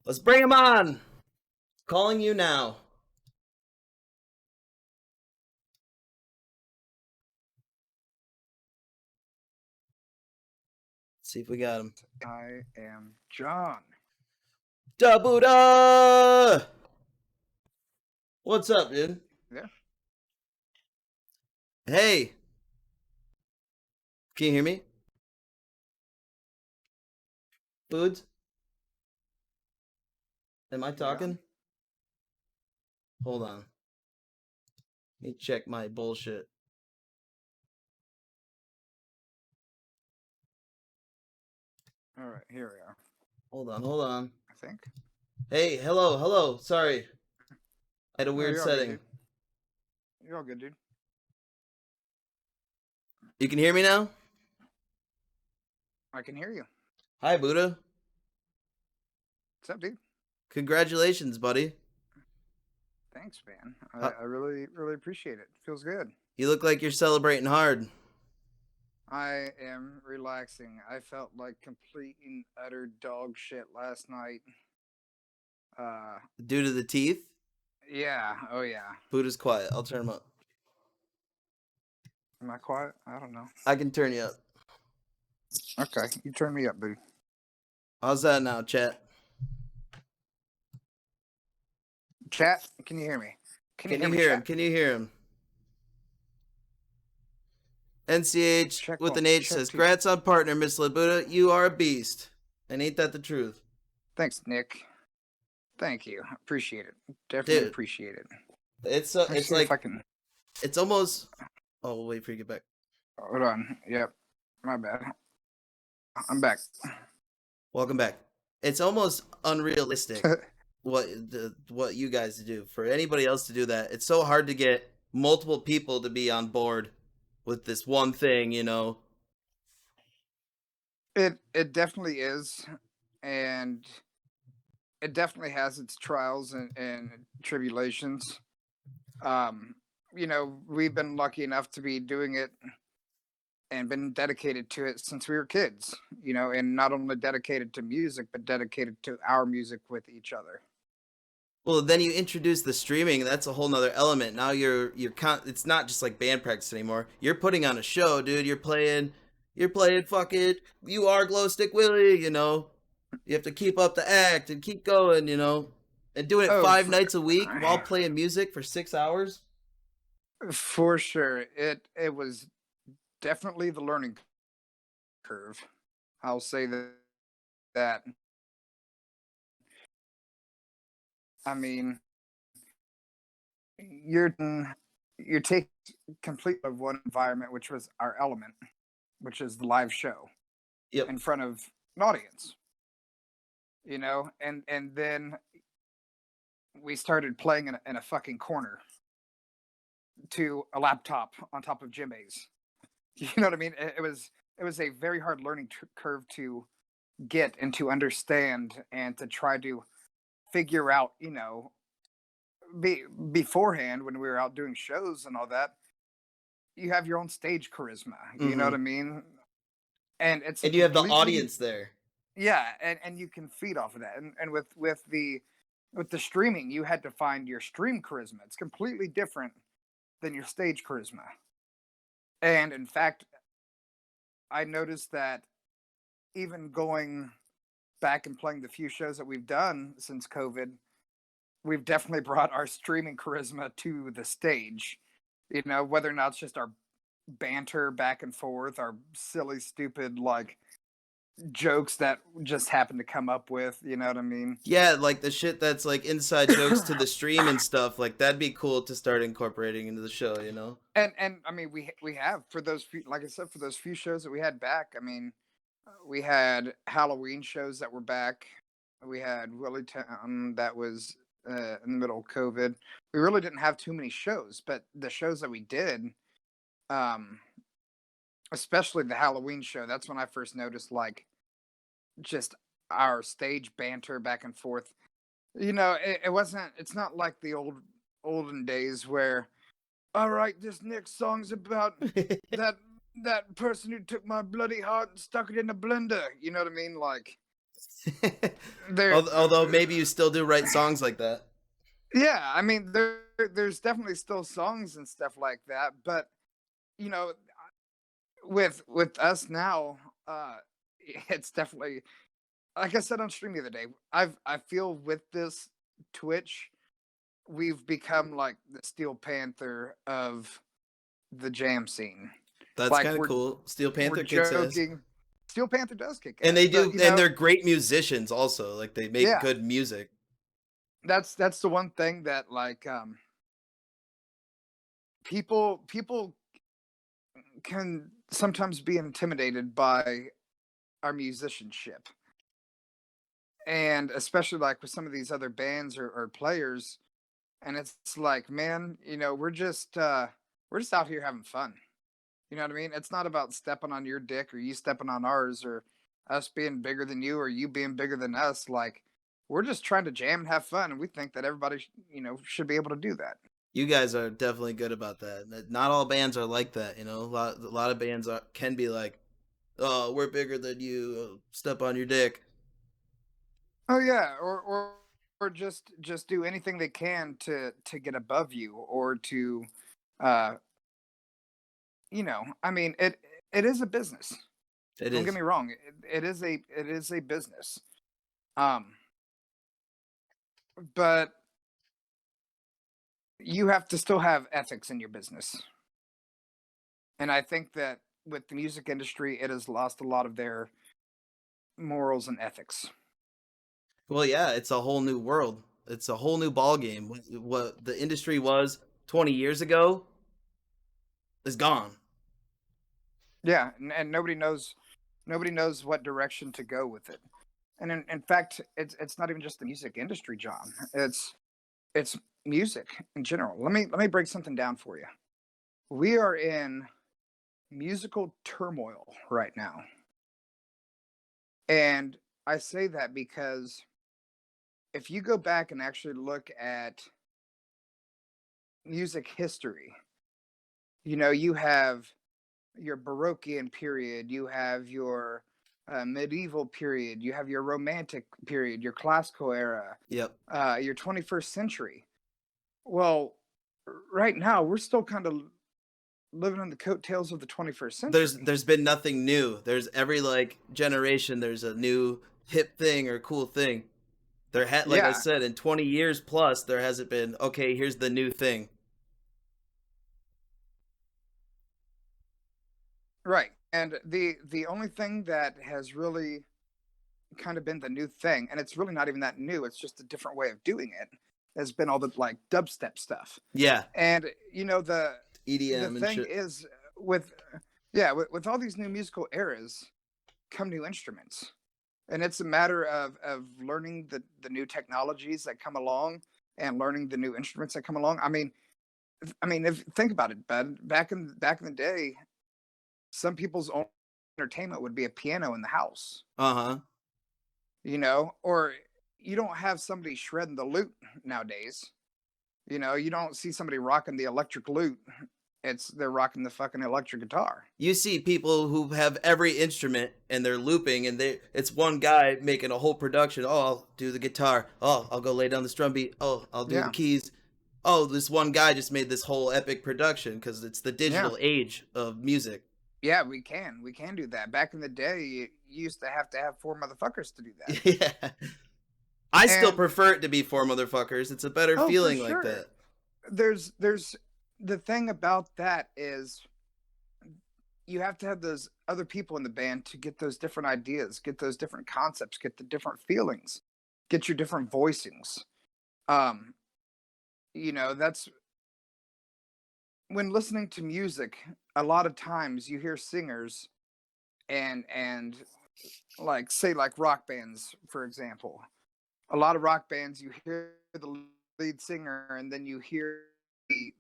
Let's bring him on. Calling you now. Let's see if we got him. I am John. Da Buddha! What's up, dude? Yeah. Hey. Can you hear me? Boods? Am I talking? Yeah. Hold on. Let me check my bullshit. All right, here we are. Hold on. I think. Hey, hello. Sorry. I had a weird you're all good, setting. dude. You're all good, dude. You can hear me now? I can hear you. Hi, Buddha. What's up, dude? Congratulations, buddy. Thanks, man. I really appreciate it. Feels good. You look like you're celebrating hard. I am relaxing. I felt like complete and utter dog shit last night. Due to the teeth? Yeah. Oh, yeah. Buddha's quiet. I'll turn him up. Am I quiet? I don't know. I can turn you up. Okay, you turn me up, dude. How's that now, chat? Chat, can you hear me? Can you hear him? Can you hear him? NCH Check with one, an H check says, two. "Grats on partner, Miss Buddha. You are a beast." And ain't that the truth? Thanks, Nick. Thank you. Appreciate it. Definitely Dude. appreciate it. It's Let me it's see like if I can... it's almost. Oh, we'll wait for you to get back. Hold on. Yep. My bad. I'm back. Welcome back. It's almost unrealistic what you guys do. For anybody else to do that, it's so hard to get multiple people to be on board with this one thing, you know. It definitely is, and it definitely has its trials and tribulations. We've been lucky enough to be doing it and been dedicated to it since we were kids, and not only dedicated to music, but dedicated to our music with each other. Well, then you introduce the streaming. That's a whole nother element. Now it's not just like band practice anymore. You're putting on a show, dude. You're playing fucking You Are Glowstick Willy, you know. You have to keep up the act and keep going, you know. And doing it 5 nights a week while playing music for 6 hours. For sure. It was definitely the learning curve. I'll say that. I mean, you're taking complete of one environment, which was our element, which is the live show, Yep. in front of an audience, and then we started playing in a fucking corner to a laptop on top of Jimmy's. You know what I mean? It was a very hard learning curve to get and to understand and to try to figure out, beforehand when we were out doing shows and all that. You have your own stage charisma, you know what I mean? And you have the audience there. Yeah, and you can feed off of that. And with the streaming, you had to find your stream charisma. It's completely different than your stage charisma. And in fact, I noticed that even going back and playing the few shows that we've done since COVID, we've definitely brought our streaming charisma to the stage. Whether or not it's just our banter back and forth, our silly, stupid, like, jokes that just happen to come up with, you know what I mean? Yeah, like the shit that's like inside jokes to the stream and stuff. Like that'd be cool to start incorporating into the show, you know? And I mean, we have, for those few, like I said, for those few shows that we had back. I mean, we had Halloween shows that were back. We had Willy Town that was in the middle of COVID. We really didn't have too many shows, but the shows that we did, especially the Halloween show, that's when I first noticed, like, just our stage banter back and forth. It's not like the olden days where, all right, this next song's about that person who took my bloody heart and stuck it in a blender. You know what I mean? Like, There, Although maybe you still do write songs like that. yeah, I mean, there's definitely still songs and stuff like that, but you know, with us now, it's definitely like I said on stream the other day. I feel with this Twitch, we've become like the Steel Panther of the jam scene. That's Like kind of cool. Steel we're Panther kicks ass. joking. Steel Panther does kick And ass, they but do, and they're great musicians also. Like they make yeah, good music. that's the one thing that like people can sometimes be intimidated by our musicianship, and especially like with some of these other bands or players, and it's like, man, we're just out here having fun. You know what I mean? It's not about stepping on your dick or you stepping on ours or us being bigger than you or you being bigger than us. Like, we're just trying to jam and have fun, and we think that everybody, should be able to do that. You guys are definitely good about that. Not all bands are like that. A lot of bands can be like, "Oh, we're bigger than you. Step on your dick." Oh yeah, or just do anything they can to get above you or to, uh, I mean, it is a business. It Don't get is. me wrong. It is a business. Um, but you have to still have ethics in your business. And I think that with the music industry, it has lost a lot of their morals and ethics. Well, yeah, it's a whole new world. It's a whole new ball game. What the industry was 20 years ago is gone. Yeah, and nobody knows what direction to go with it. And in fact, it's not even just the music industry, John. It's music in general. Let me break something down for you. We are in musical turmoil right now. And I say that because if you go back and actually look at music history, you have your Baroquean period, you have your medieval period, you have your Romantic period, your Classical era, Yep. your 21st century. Well, right now we're still kind of living on the coattails of the 21st century. There's been nothing new. There's every like generation there's a new hip thing or cool thing. There had like I Yeah, said in 20 years plus there hasn't been okay, here's the new thing. right. And the only thing that has really kind of been the new thing, and it's really not even that new. It's just a different way of doing it. Has been all the like dubstep stuff, Yeah, and the EDM and thing shit. is with yeah with all these new musical eras come new instruments, and it's a matter of learning the new technologies that come along and learning the new instruments that come along. I mean, if think about it, bud. Back in the day, some people's own entertainment would be a piano in the house, Uh-huh. or you don't have somebody shredding the lute nowadays. You don't see somebody rocking the electric lute. They're rocking the fucking electric guitar. You see people who have every instrument and they're looping and it's one guy making a whole production. Oh, I'll do the guitar. Oh, I'll go lay down the strum beat. Oh, I'll do the Yeah, keys. Oh, this one guy just made this whole epic production because it's the yeah, digital age of music. yeah. We can do that. Back in the day, you used to have four motherfuckers to do that. Yeah. I still And prefer it to be four motherfuckers. It's a better oh, for feeling like sure. that. There's the thing about that is you have to have those other people in the band to get those different ideas, get those different concepts, get the different feelings, get your different voicings. Um, that's when listening to music, a lot of times you hear singers and like say like rock bands, for example. A lot of rock bands you hear the lead singer and then you hear the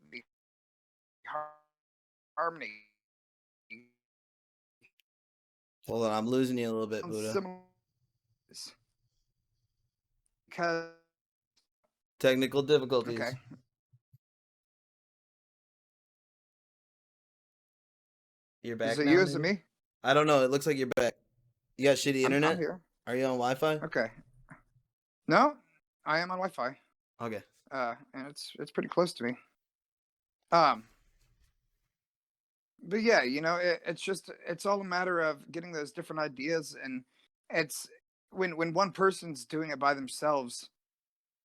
harmony Hold on, I'm losing you a little bit, Buddha. similar because Technical okay. difficulties. You're Is back it now, you? Is it maybe? me? I don't know. It looks like you're back. You got shitty I'm internet? here. Are you on Wi-Fi? Okay. No, I am on Wi-Fi. Okay. And it's pretty close to me. Um, but yeah, it's all a matter of getting those different ideas, and it's when one person's doing it by themselves.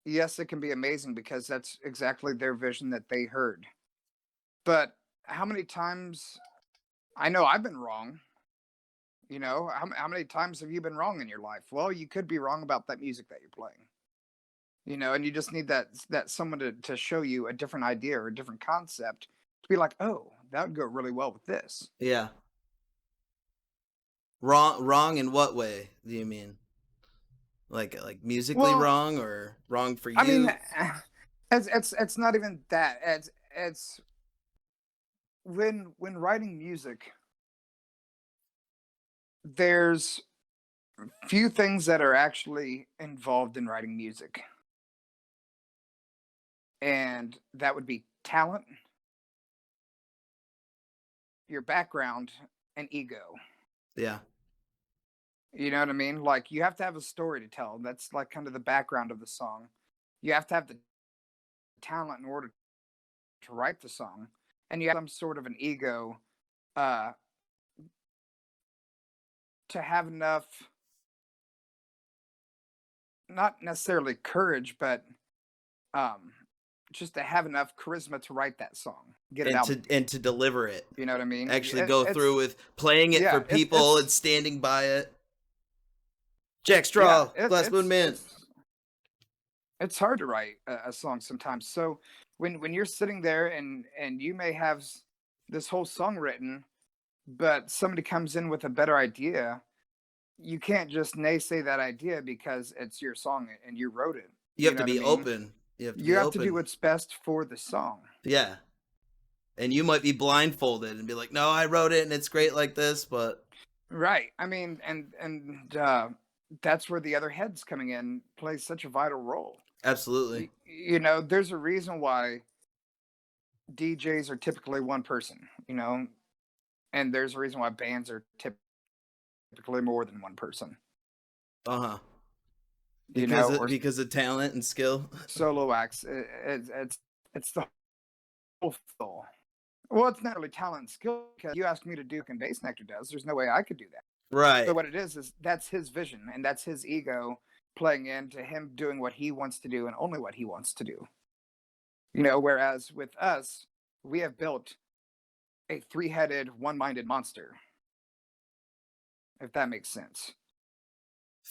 Yes, it can be amazing because that's exactly their vision that they heard. But how many times I know I've been wrong. How many times have you been wrong in your life? Well, you could be wrong about that music that you're playing. And you just need that someone to show you a different idea or a different concept to be like, oh, that would go really well with this. Yeah. Wrong in what way do you mean? Like musically Well, wrong or wrong for I mean, you? it's not even that. It's when writing music, there's few things that are actually involved in writing music, and that would be talent, your background, and ego. Yeah. You know what I mean? Like, you have to have a story to tell. That's like kind of the background of the song. You have to have the talent in order to write the song, and you have some sort of an ego uh, to have enough, not necessarily courage, but um, just to have enough charisma to write that song, get it And out. to deliver it. You know what I mean? Actually go through with playing it for Yeah, people and standing by it. Jack Straw, Glass Moon Man. It's hard to write a song sometimes. So when you're sitting there and you may have this whole song written, but somebody comes in with a better idea, you can't just naysay that idea because it's your song and you wrote it. You have know to what I be mean? open. You have to You be have to do open. what's best for the song. Yeah. And you might be blindfolded and be like, "No, I wrote it and it's great like this," but Right. I mean, and that's where the other heads coming in plays such a vital role. absolutely. There's a reason why DJs are typically one person, and there's a reason why bands are typically more than one person, Uh-huh. or Because of talent and skill. solo acts. It's the whole soul. Well, it's not really talent and skill because you ask me to do and bass nectar does. There's no way I could do that. Right. But what it is that's his vision and that's his ego playing into him doing what he wants to do and only what he wants to do. Whereas with us, we have built a three-headed, one-minded monster. If that makes sense.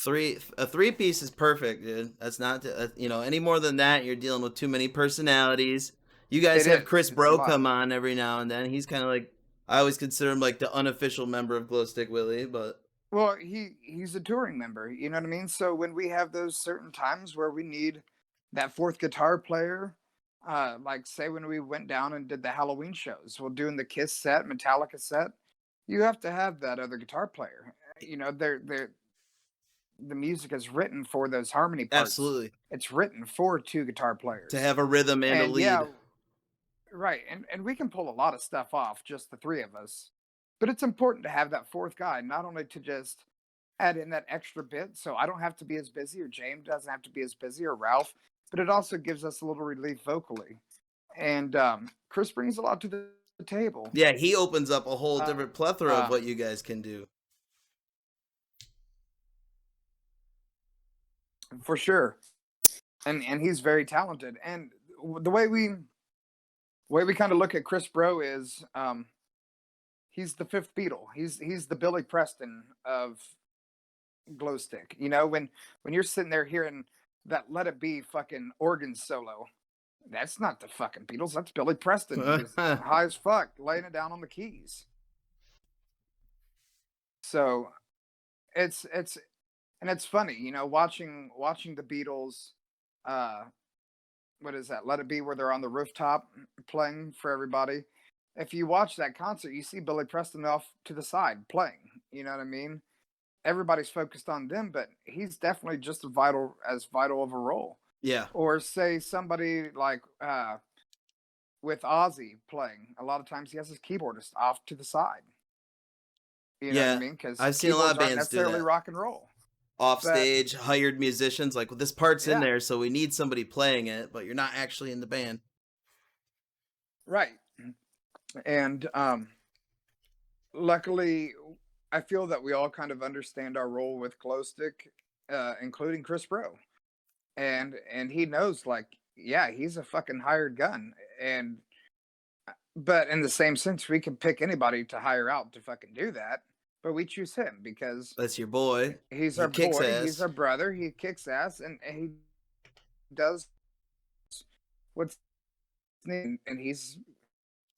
A three-piece is perfect, dude. That's not any more than that, you're dealing with too many personalities. You guys have Chris It's a Bro lot. come on every now and then. He's kind of like, I always consider him like the unofficial member of Glowstick Willy, but Well, he's a touring member, you know what I mean? So when we have those certain times where we need that fourth guitar player, like say when we went down and did the Halloween shows, well, doing the Kiss set, Metallica set, you have to have that other guitar player. They're the music is written for those harmony parts. absolutely. It's written for two guitar players To have a rhythm and a lead. Yeah, right. And we can pull a lot of stuff off, just the three of us. But it's important to have that fourth guy, not only to just add in that extra bit so I don't have to be as busy, or James doesn't have to be as busy, or Ralph, but it also gives us a little relief vocally. And Chris brings a lot to the table. Yeah, he opens up a whole different plethora of what you guys can do. For sure. And he's very talented. And the way we kind of look at Chris Bro is he's the fifth Beatle. He's the Billy Preston of Glowstick. When you're sitting there hearing that Let It Be fucking organ solo, that's not the fucking Beatles. That's Billy Preston, just high as fuck, laying it down on the keys. So it's funny, watching the Beatles. What is that? Let It Be, where they're on the rooftop playing for everybody. If you watch that concert, you see Billy Preston off to the side playing. You know what I mean? Everybody's focused on them, but he's definitely just as vital of a role. Yeah. Or say somebody like with Ozzy playing, a lot of times he has his keyboardist off to the side. You know what I mean? Because I've seen a lot of bands do that. rock and roll. off But stage hired musicians. Like, well, this part's in yeah, there, so we need somebody playing it, but you're not actually in the band. right. And luckily, I feel that we all kind of understand our role with Glowstick, including Chris Bro, and he knows, like, yeah, he's a fucking hired gun, and but in the same sense, we can pick anybody to hire out to fucking do that, but we choose him because That's your boy. he's He our kicks boy, he's ass. our brother, he kicks ass, and he does what's needed, and he's,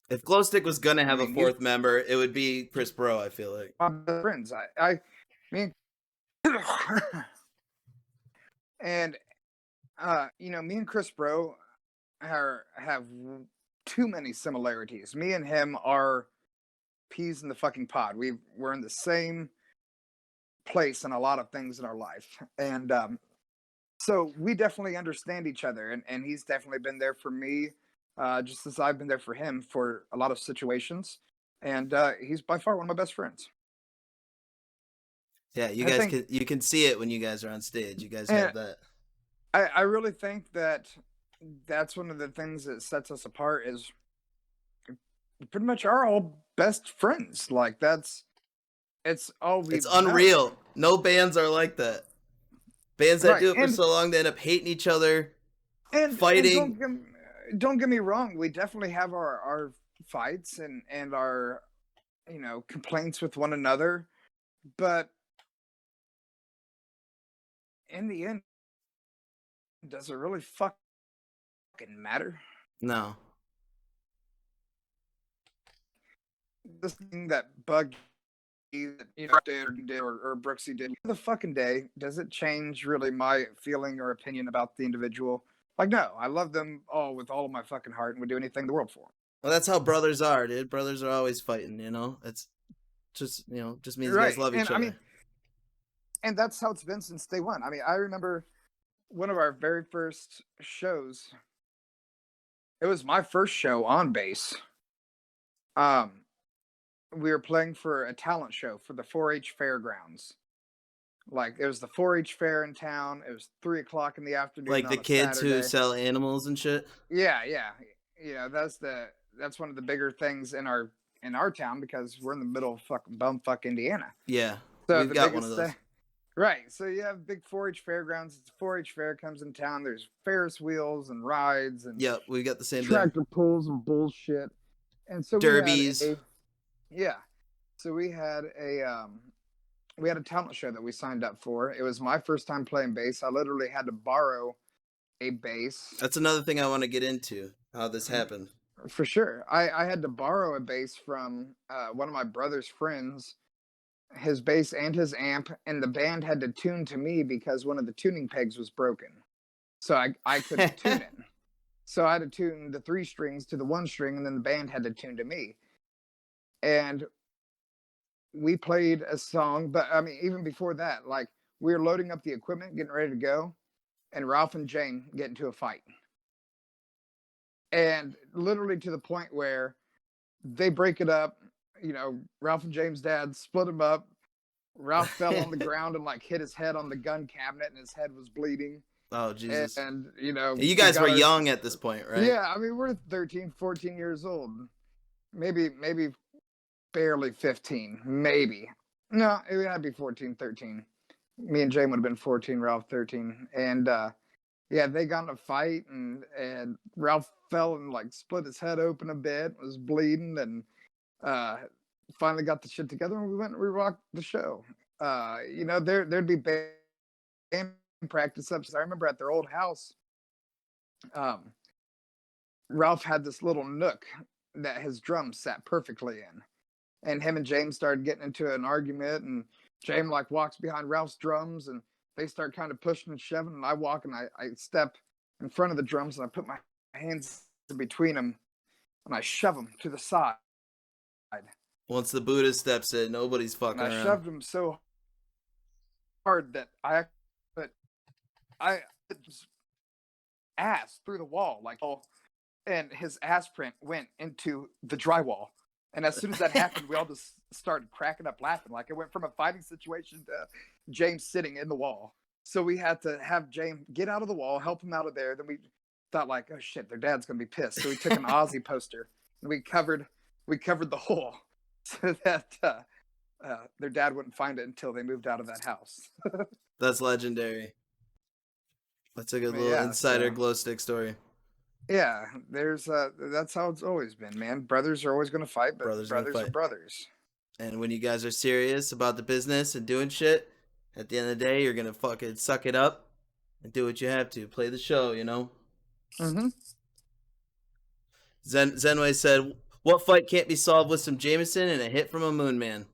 If Glowstick was gonna I have a mean, he's fourth member, it would be Chris Bro, I feel like. my best friends. Me, and me and Chris Bro have too many similarities. Me and him are peas in the fucking pod. We're in the same place in a lot of things in our life, and so we definitely understand each other. And he's definitely been there for me, just as I've been there for him for a lot of situations. And he's by far one of my best friends. Yeah, you I guys think, can see it when you guys are on stage. You guys and have that. I really think that that's one of the things that sets us apart is we pretty much are all best friends. Like it's all It's we've known. unreal. No bands are like that. Bands that Right. do it for so long, they end up hating each other, And fighting. don't get me wrong, we definitely have our fights and our complaints with one another, but in the end, does it really fucking matter? No. This thing that bugged you, that did or Brooksy did the fucking day, does it change really my feeling or opinion about the individual? Like, no, I love them all with all of my fucking heart and would do anything in the world for them. Well, that's how brothers are, dude. Brothers are always fighting, you know? It's just means you guys Right. love And each I mean, other. and that's how it's been since day one. I mean, I remember one of our very first shows. It was my first show on bass. Um, we were playing for a talent show for the 4-H fairgrounds. Like it was the 4-H fair in town. It was 3 o'clock in the afternoon Like the on a kids who Saturday. sell animals and shit. Yeah, yeah, that's one of the bigger things in our town because we're in the middle of fucking bumfuck Indiana. Yeah. So We've the got one of biggest those. thing, right? So you have big 4-H fairgrounds. It's 4-H fair comes in town. There's Ferris wheels and rides and Yep, we got the same thing. tractor pulls and bullshit. And so Derbies. yeah. So we had a talent show that we signed up for. It was my first time playing bass. I literally had to borrow a bass. That's another thing I want to get into, how this happened. For sure. I had to borrow a bass from one of my brother's friends, his bass and his amp, and the band had to tune to me because one of the tuning pegs was broken. So I couldn't tune it. So I had to tune the 3 strings to the 1 string, and then the band had to tune to me. And we played a song, but I mean, even before that, like we were loading up the equipment, getting ready to go, and Ralph and Jane get into a fight. And literally to the point where they break it up. Ralph and James' dad split them up. Ralph fell on the ground and like hit his head on the gun cabinet, and his head was bleeding. Oh, Jesus. And You we guys were got our young at this point, right? yeah. I mean, we're 13, 14 years old, maybe barely 15, maybe. No, it would be 14, 13. Me and Jane would have been 14, Ralph 13, and yeah, they got in a fight, and Ralph fell and like split his head open a bit, was bleeding, and uh, finally got the shit together, and we went and we rocked the show. There'd be band practice ups. I remember at their old house, um, Ralph had this little nook that his drums sat perfectly in, and him and James started getting into an argument, and James like walks behind Ralph's drums, and they start kind of pushing and shoving, and I walk and I step in front of the drums, and I put my hands in between them, and I shove them to the side. Once the Buddha steps in, nobody's And fucking I around. shoved him so hard that I his ass through the wall, like, and his ass print went into the drywall. And as soon as that happened, we all just started cracking up laughing. Like it went from a fighting situation to James sitting in the wall. So we had to have James get out of the wall, help him out of there. Then we thought like, oh shit, their dad's gonna be pissed. So we took an Aussie poster and we covered the hole so that their dad wouldn't find it until they moved out of that house. That's legendary. That's a good But little yeah, insider so glow stick story. yeah, there's that's how it's always been, man. Brothers are always gonna fight, but Brothers are gonna brothers are fight. brothers. And when you guys are serious about the business and doing shit, at the end of the day, you're gonna fucking suck it up and do what you have to. Play the show, you know? Mm-hmm. Zenway said, "What fight can't be solved with some Jameson and a hit from a Moon Man?"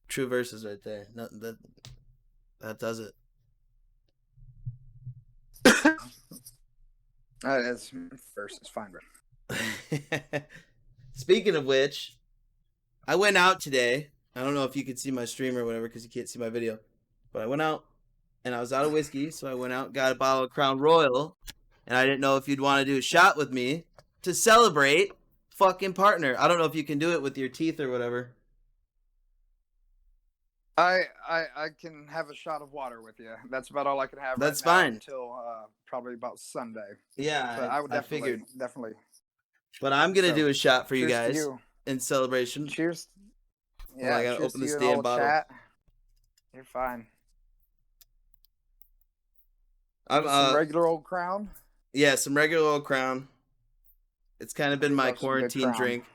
True verses right there. That does it. That's first. It's fine, bro. Speaking of which, I went out today. I don't know if you could see my stream or whatever because you can't see my video. But I went out and I was out of whiskey, so I went out and got a bottle of Crown Royal. And I didn't know if you'd want to do a shot with me to celebrate fucking partner. I don't know if you can do it with your teeth or whatever. I can have a shot of water with you. That's about all I can have. That's right now fine. Until probably about Sunday. Yeah, But I would figured. definitely. But I'm gonna do a shot for you Cheers to guys you. in celebration. Cheers. Well, I gotta cheers open to this you and damn all the bottle. chat. You're fine. I'm some regular old Crown. Yeah, some regular old Crown. It's kind of been my Love some good quarantine Crown. drink.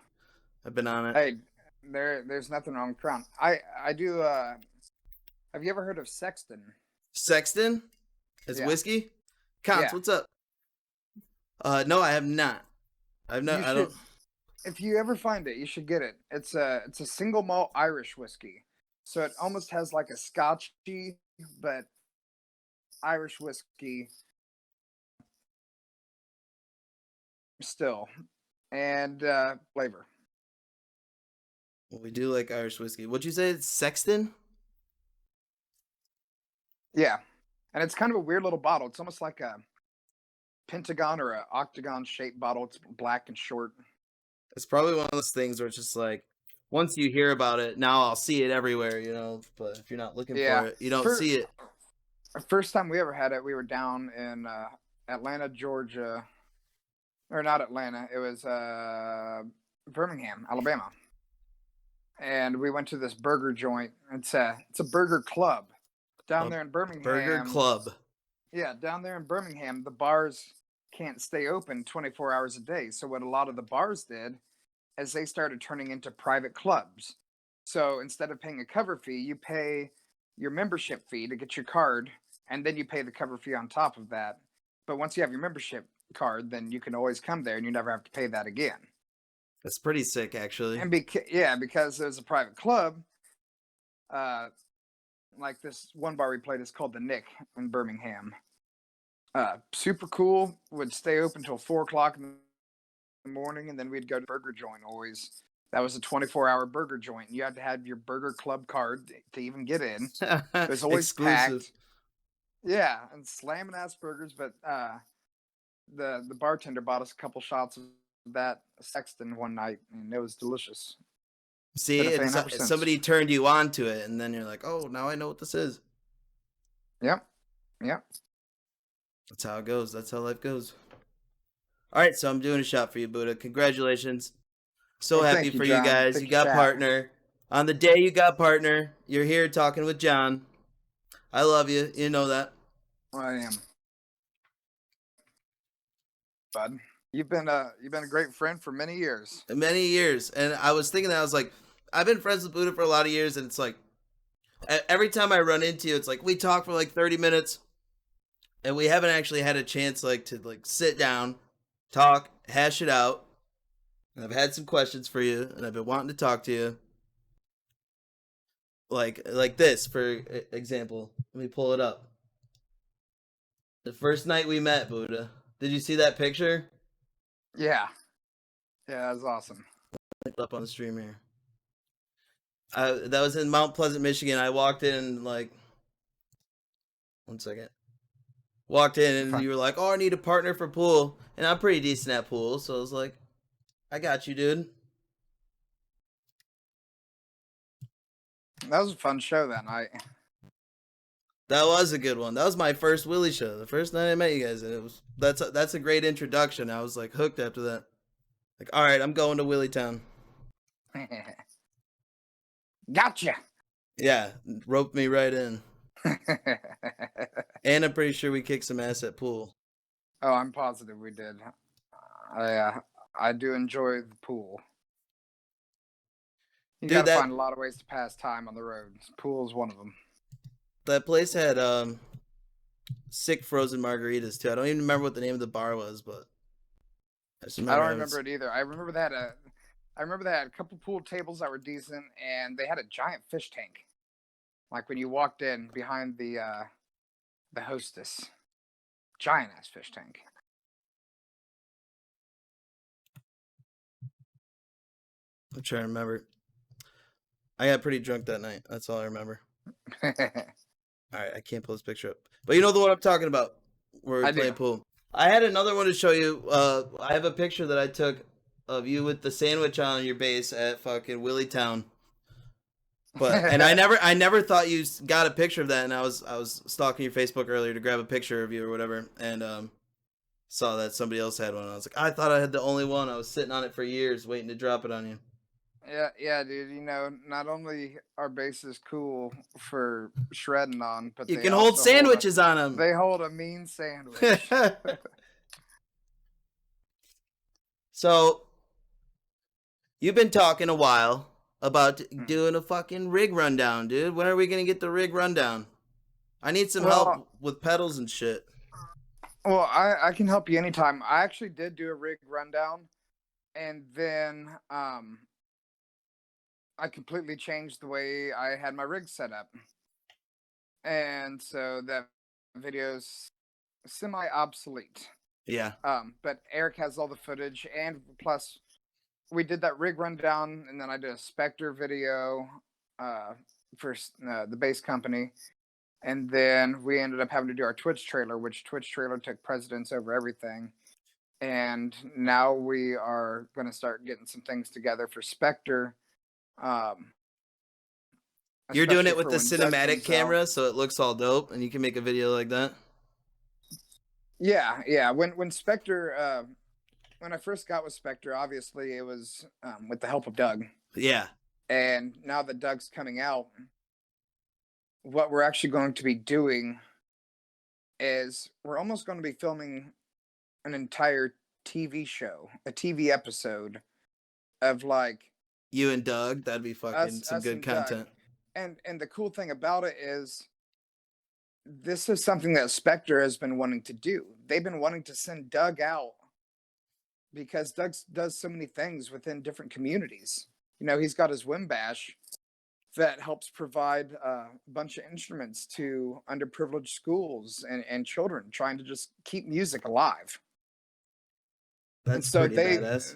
I've been on it. Hey, there's nothing wrong with Crown. I do. Have you ever heard of Sexton? Sexton? It's Yeah. whiskey? Counts, Yeah. what's up? No, I have not. I don't. If you ever find it, you should get it. It's a single malt Irish whiskey, so it almost has like a Scotchy but Irish whiskey still, and flavor. Well, we do like Irish whiskey. What'd you say? It's Sexton? Yeah, and it's kind of a weird little bottle. It's almost like a pentagon or an octagon shaped bottle. It's black and short. It's probably one of those things where it's just like, once you hear about it, now I'll see it everywhere, you know. But if you're not looking for it, you don't see it. First time we ever had it, we were down in Atlanta, Georgia. Or not Atlanta. It was Birmingham, Alabama. And we went to this burger joint. It's a burger club down there in Birmingham. Burger club. Yeah, down there in Birmingham, the bars can't stay open 24 hours a day. So what a lot of the bars did is they started turning into private clubs. So instead of paying a cover fee, you pay your membership fee to get your card, and then you pay the cover fee on top of that. But once you have your membership card, then you can always come there and you never have to pay that again. That's pretty sick, actually. And because there's a private club, like this one bar we played is called the Nick in Birmingham. Super cool. Would stay open till 4:00 in the morning, and then we'd go to burger joint always. That was a 24-hour burger joint. You had to have your burger club card to even get in. It was always packed. Yeah, and slamming ass burgers. But the bartender bought us a couple shots of that Sexton one night, and it was delicious. See, somebody turned you on to it, and then you're like, oh, now I know what this is. Yep. That's how it goes. That's how life goes. All right, so I'm doing a shot for you, Buddha. Congratulations. So happy for you guys. You got partner. On the day you got partner, you're here talking with John. I love you. You know that. I am. Bud, you've been a great friend for many years. Many years. And I was thinking that, I was like, I've been friends with Buddha for a lot of years, and it's like, every time I run into you, it's like, we talk for like 30 minutes, and we haven't actually had a chance to sit down, talk, hash it out. And I've had some questions for you, and I've been wanting to talk to you. Like this, for example. Let me pull it up. The first night we met, Buddha. Did you see that picture? Yeah. Yeah, that was awesome. Up on the stream here. That was in Mount Pleasant, Michigan. I walked in like, 1 second. Walked in and you were like, oh, I need a partner for pool. And I'm pretty decent at pool, so I was like, I got you, dude. That was a fun show that night. That was a good one. That was my first Willy show. The first night I met you guys, and it was that's a great introduction. I was like hooked after that. Like, all right, I'm going to Willy Town. Gotcha. Yeah, roped me right in. And I'm pretty sure we kicked some ass at pool. Oh, I'm positive we did. I do enjoy the pool. You Dude, gotta find a lot of ways to pass time on the road. Pool is one of them. That place had sick frozen margaritas too. I don't even remember what the name of the bar was, but I don't remember it either. I remember they had a couple pool tables that were decent, and they had a giant fish tank. Like when you walked in behind the hostess, giant ass fish tank. I'm trying to remember. I got pretty drunk that night. That's all I remember. All right, I can't pull this picture up, but you know the one I'm talking about, where we play pool. I had another one to show you. I have a picture that I took of you with the sandwich on your base at fucking Willy Town. But and I never thought you got a picture of that, and I was stalking your Facebook earlier to grab a picture of you or whatever, and saw that somebody else had one. I was like, I thought I had the only one. I was sitting on it for years, waiting to drop it on you. Yeah, dude. You know, not only are bases cool for shredding on, but you can hold sandwiches on them. They hold a mean sandwich. So, you've been talking a while about doing a fucking rig rundown, dude. When are we gonna get the rig rundown? I need some help with pedals and shit. Well, I can help you anytime. I actually did do a rig rundown, and then I completely changed the way I had my rig set up. And so that video's semi-obsolete. Yeah. But Eric has all the footage, and plus we did that rig rundown, and then I did a Spectre video for the bass company. And then we ended up having to do our Twitch trailer, which Twitch trailer took precedence over everything. And now we are going to start getting some things together for Spectre. You're doing it with the cinematic camera, so it looks all dope, and you can make a video like that. Yeah. When Spectre, when I first got with Spectre, obviously it was with the help of Doug. Yeah. And now that Doug's coming out, what we're actually going to be doing is we're almost going to be filming an entire TV show, a TV episode of like you and Doug. That'd be fucking some good content. And the cool thing about it is this is something that Spectre has been wanting to do. They've been wanting to send Doug out because Doug does so many things within different communities. You know, he's got his Wimbash that helps provide a bunch of instruments to underprivileged schools and children trying to just keep music alive. That's so pretty badass.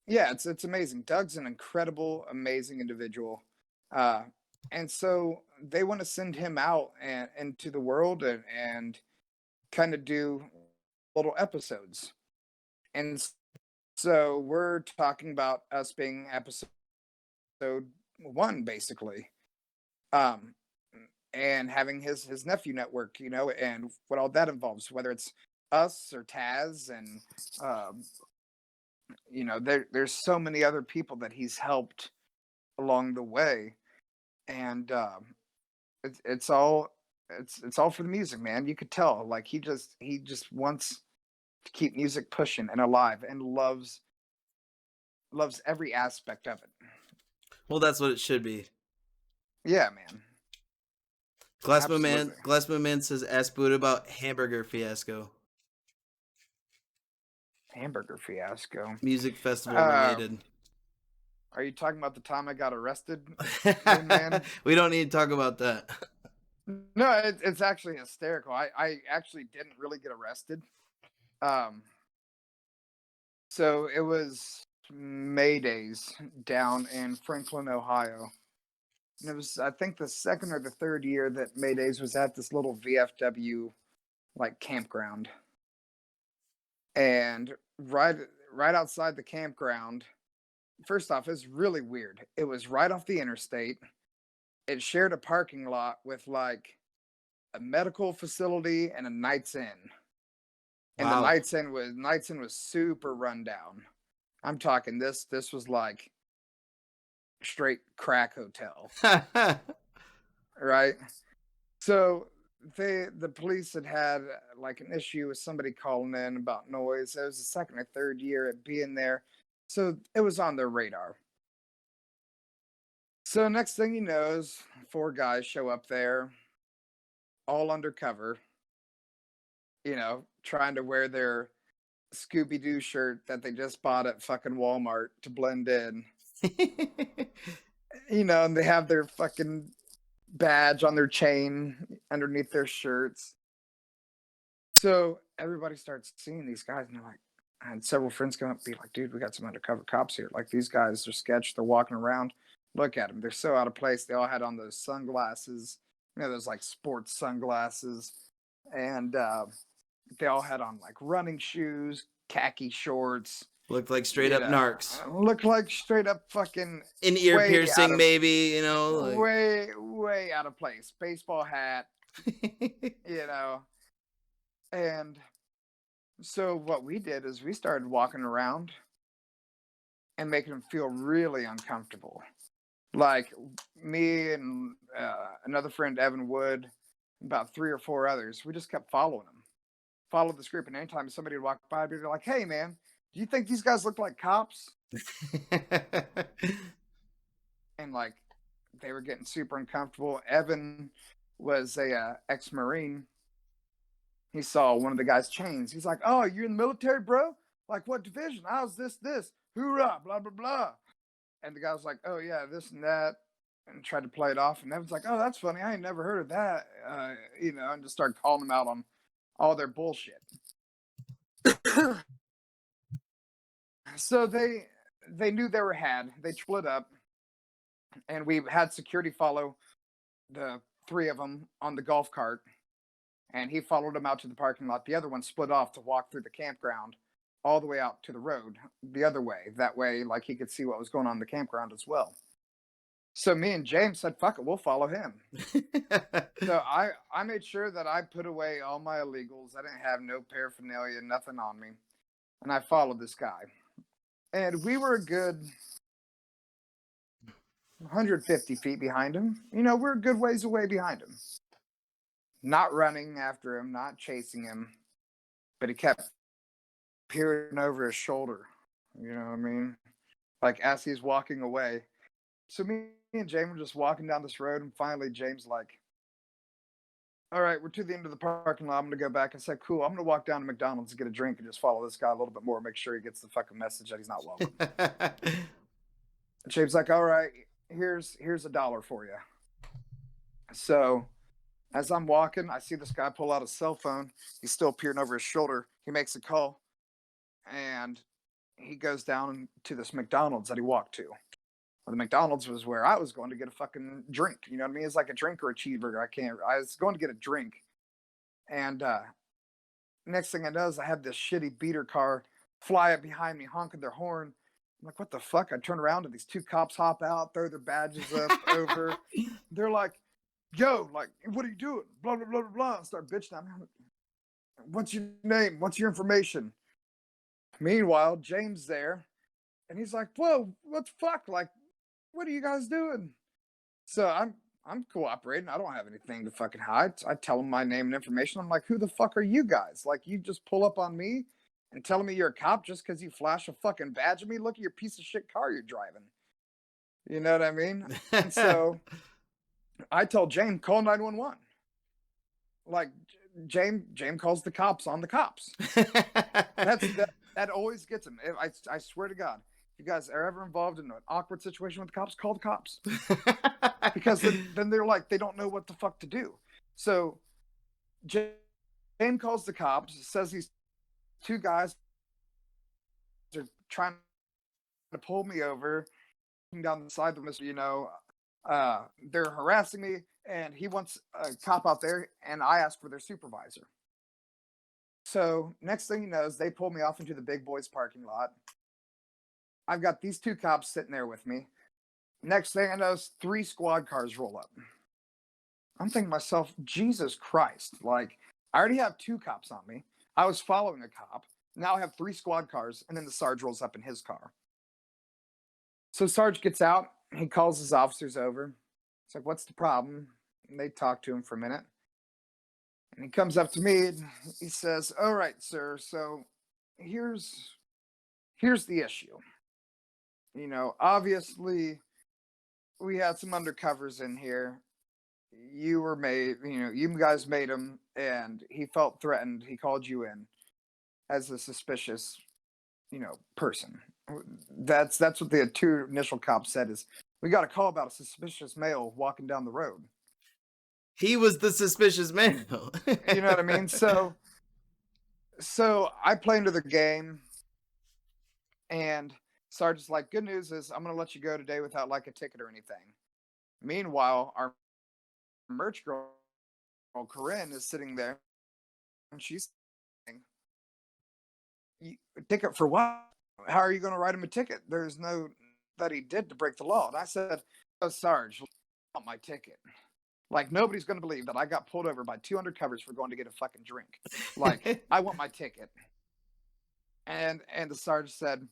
Yeah, it's amazing. Doug's an incredible, amazing individual. And so they want to send him out and into the world and kind of do little episodes. And so we're talking about us being episode 1, basically, and having his nephew network, you know, and what all that involves, whether it's us or Taz, and you know, there's so many other people that he's helped along the way, and it's all for the music, man. You could tell, like he just wants to keep music pushing and alive, and loves every aspect of it. Well, that's what it should be. Yeah, man. Glassmoon Man says, ask Buddha about hamburger fiasco. Hamburger fiasco. Music festival related. Are you talking about the time I got arrested, man? We don't need to talk about that. No, it's actually hysterical. I actually didn't really get arrested. So it was May Days down in Franklin, Ohio. And it was, I think, the second or the third year that May Days was at this little VFW like campground. And right outside the campground, first off, it's really weird. It was right off the interstate. it shared a parking lot with like a medical facility and a Knights Inn. And the Wow. Knights Inn was super rundown. I'm talking this was like straight crack hotel, right? So the police had like an issue with somebody calling in about noise. It was the second or third year at being there, so it was on their radar. So next thing you know is 4 guys show up there, all undercover, trying to wear their Scooby Doo shirt that they just bought at fucking Walmart to blend in. And they have their fucking badge on their chain underneath their shirts. So everybody starts seeing these guys, and they're like, and several friends come up and be like, dude, we got some undercover cops here. Like, these guys are sketched. They're walking around. Look at them. They're so out of place. They all had on those sunglasses, those like sports sunglasses. And they all had on like running shoes, khaki shorts. Looked like straight up narcs. Looked like straight up fucking an ear piercing, maybe, like... way out of place. Baseball hat, And so what we did is we started walking around and making them feel really uncomfortable. Like me and another friend, Evan Wood, about 3 or 4 others, we just kept following them. Followed this group, and anytime somebody would walk by, they'd be like, hey, man, do you think these guys look like cops? And like, they were getting super uncomfortable. Evan was a ex-Marine. He saw one of the guy's chains. He's like, oh, you're in the military, bro? Like, what division? How's this? Hoorah, blah, blah, blah. And the guy was like, oh, yeah, this and that, and tried to play it off. And Evan's like, oh, that's funny. I ain't never heard of that, and just started calling them out on all their bullshit. So they knew they were had. They split up, and we had security follow the 3 of them on the golf cart, and he followed them out to the parking lot. The other one split off to walk through the campground all the way out to the road the other way. That way, like, he could see what was going on in the campground as well. So me and James said, fuck it, we'll follow him. So I made sure that I put away all my illegals. I didn't have no paraphernalia, nothing on me. And I followed this guy. And we were a good 150 feet behind him. We're a good ways away behind him. Not running after him, not chasing him. But he kept peering over his shoulder. You know what I mean? Like, as he's walking away. So me and James were just walking down this road, and finally James like, all right, we're to the end of the parking lot. I'm going to go back. I said, cool, I'm going to walk down to McDonald's and get a drink and just follow this guy a little bit more, make sure he gets the fucking message that he's not welcome. James like, all right, here's $1 for you. So as I'm walking, I see this guy pull out his cell phone. He's still peering over his shoulder. He makes a call, and he goes down to this McDonald's that he walked to. Well, the McDonald's was where I was going to get a fucking drink. You know what I mean? It's like a drink or a cheeseburger. I was going to get a drink. And next thing I know is I have this shitty beater car fly up behind me, honking their horn. I'm like, what the fuck? I turn around and these 2 cops hop out, throw their badges up over. They're like, yo, like, what are you doing? Blah, blah, blah, blah, blah. And start bitching at me. What's your name? What's your information? Meanwhile, James there. And he's like, whoa, what the fuck? Like, what are you guys doing? So I'm cooperating. I don't have anything to fucking hide. I tell him my name and information. I'm like, who the fuck are you guys? Like, you just pull up on me and telling me you're a cop just because you flash a fucking badge at me? Look at your piece of shit car you're driving. You know what I mean? And so I told James, call 911. Like, James calls the cops on the cops. That always gets him. I swear to God. You guys are ever involved in an awkward situation with the cops, call the cops. Because then they're like, they don't know what the fuck to do. So James calls the cops, says these 2 guys are trying to pull me over down the side of the they're harassing me, and he wants a cop out there, and I ask for their supervisor. So next thing he knows, they pull me off into the big boys parking lot. I've got these 2 cops sitting there with me. Next thing I know, 3 squad cars roll up. I'm thinking to myself, Jesus Christ! Like, I already have 2 cops on me. I was following a cop. Now I have 3 squad cars, and then the Sarge rolls up in his car. So Sarge gets out. He calls his officers over. It's like, "What's the problem?" And they talk to him for a minute. And he comes up to me and he says, "All right, sir. So here's the issue. Obviously we had some undercovers in here. You were made, you guys made him, and he felt threatened. He called you in as a suspicious, person." That's what the 2 initial cops said is, "We got a call about a suspicious male walking down the road." He was the suspicious man. You know what I mean? So I play into the game, and Sarge is like, "Good news is I'm gonna let you go today without like a ticket or anything." Meanwhile, our merch girl Corinne is sitting there, and she's saying, "Ticket for what? How are you going to write him a ticket? There's no that he did to break the law." And I said, "Oh, Sarge, I want my ticket. Like, nobody's going to believe that I got pulled over by 2 undercovers for going to get a fucking drink. Like, I want my ticket." And the Sarge said,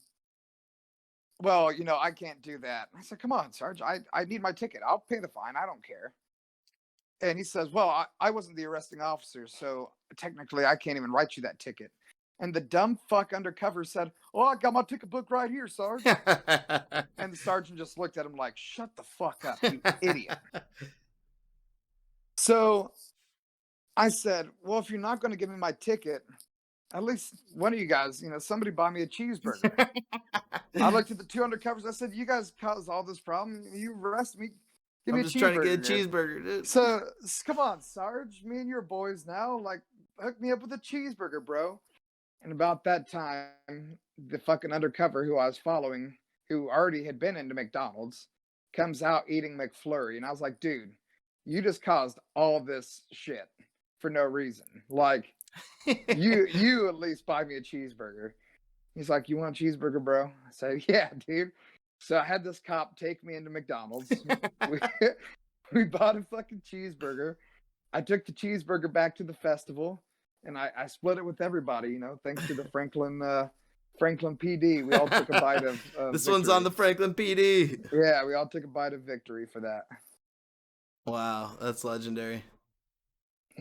"Well, I can't do that." I said, "Come on, Sarge, I need my ticket. I'll pay the fine. I don't care." And he says, "Well, I wasn't the arresting officer, so technically I can't even write you that ticket." And the dumb fuck undercover said, "Oh, I got my ticket book right here, Sarge." And the sergeant just looked at him like, "Shut the fuck up, you idiot." So I said, "Well, if you're not going to give me my ticket, at least one of you guys, somebody buy me a cheeseburger." I looked at the 2 undercovers. I said, "You guys caused all this problem. You arrest me. Give me I'm a just trying to get a cheeseburger." cheeseburger, dude. So come on, Sarge. Me and your boys now. Like, hook me up with a cheeseburger, bro. And about that time, the fucking undercover who I was following, who already had been into McDonald's, comes out eating McFlurry. And I was like, "Dude, you just caused all this shit for no reason. Like, you at least buy me a cheeseburger." He's like, "You want a cheeseburger, bro?" I said, "Yeah, dude." So I had this cop take me into McDonald's. we, we bought a fucking cheeseburger. I took the cheeseburger back to the festival, and I split it with everybody. Thanks to the Franklin PD, we all took a bite of This victory. one's on the Franklin PD. Yeah, we all took a bite of victory for that. Wow, that's legendary.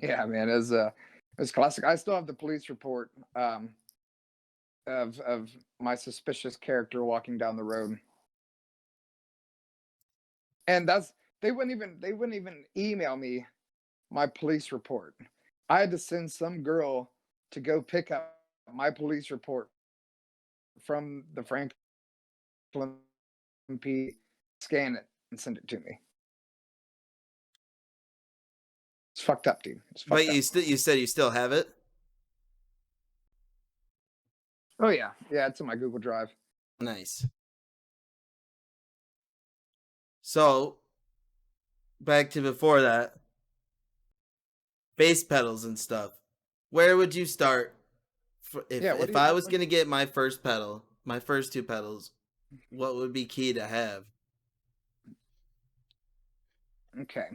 Yeah, man, it was classic. I still have the police report of my suspicious character walking down the road, and they wouldn't even email me my police report. I had to send some girl to go pick up my police report from the Franklin P, scan it, and send it to me. It's fucked up, dude. It's fucked But up. you said you still have it? Oh yeah, it's in my Google Drive. Nice. So, back to before that, bass pedals and stuff. Where would you start? If I was gonna get my first pedal, my first 2 pedals, what would be key to have? Okay.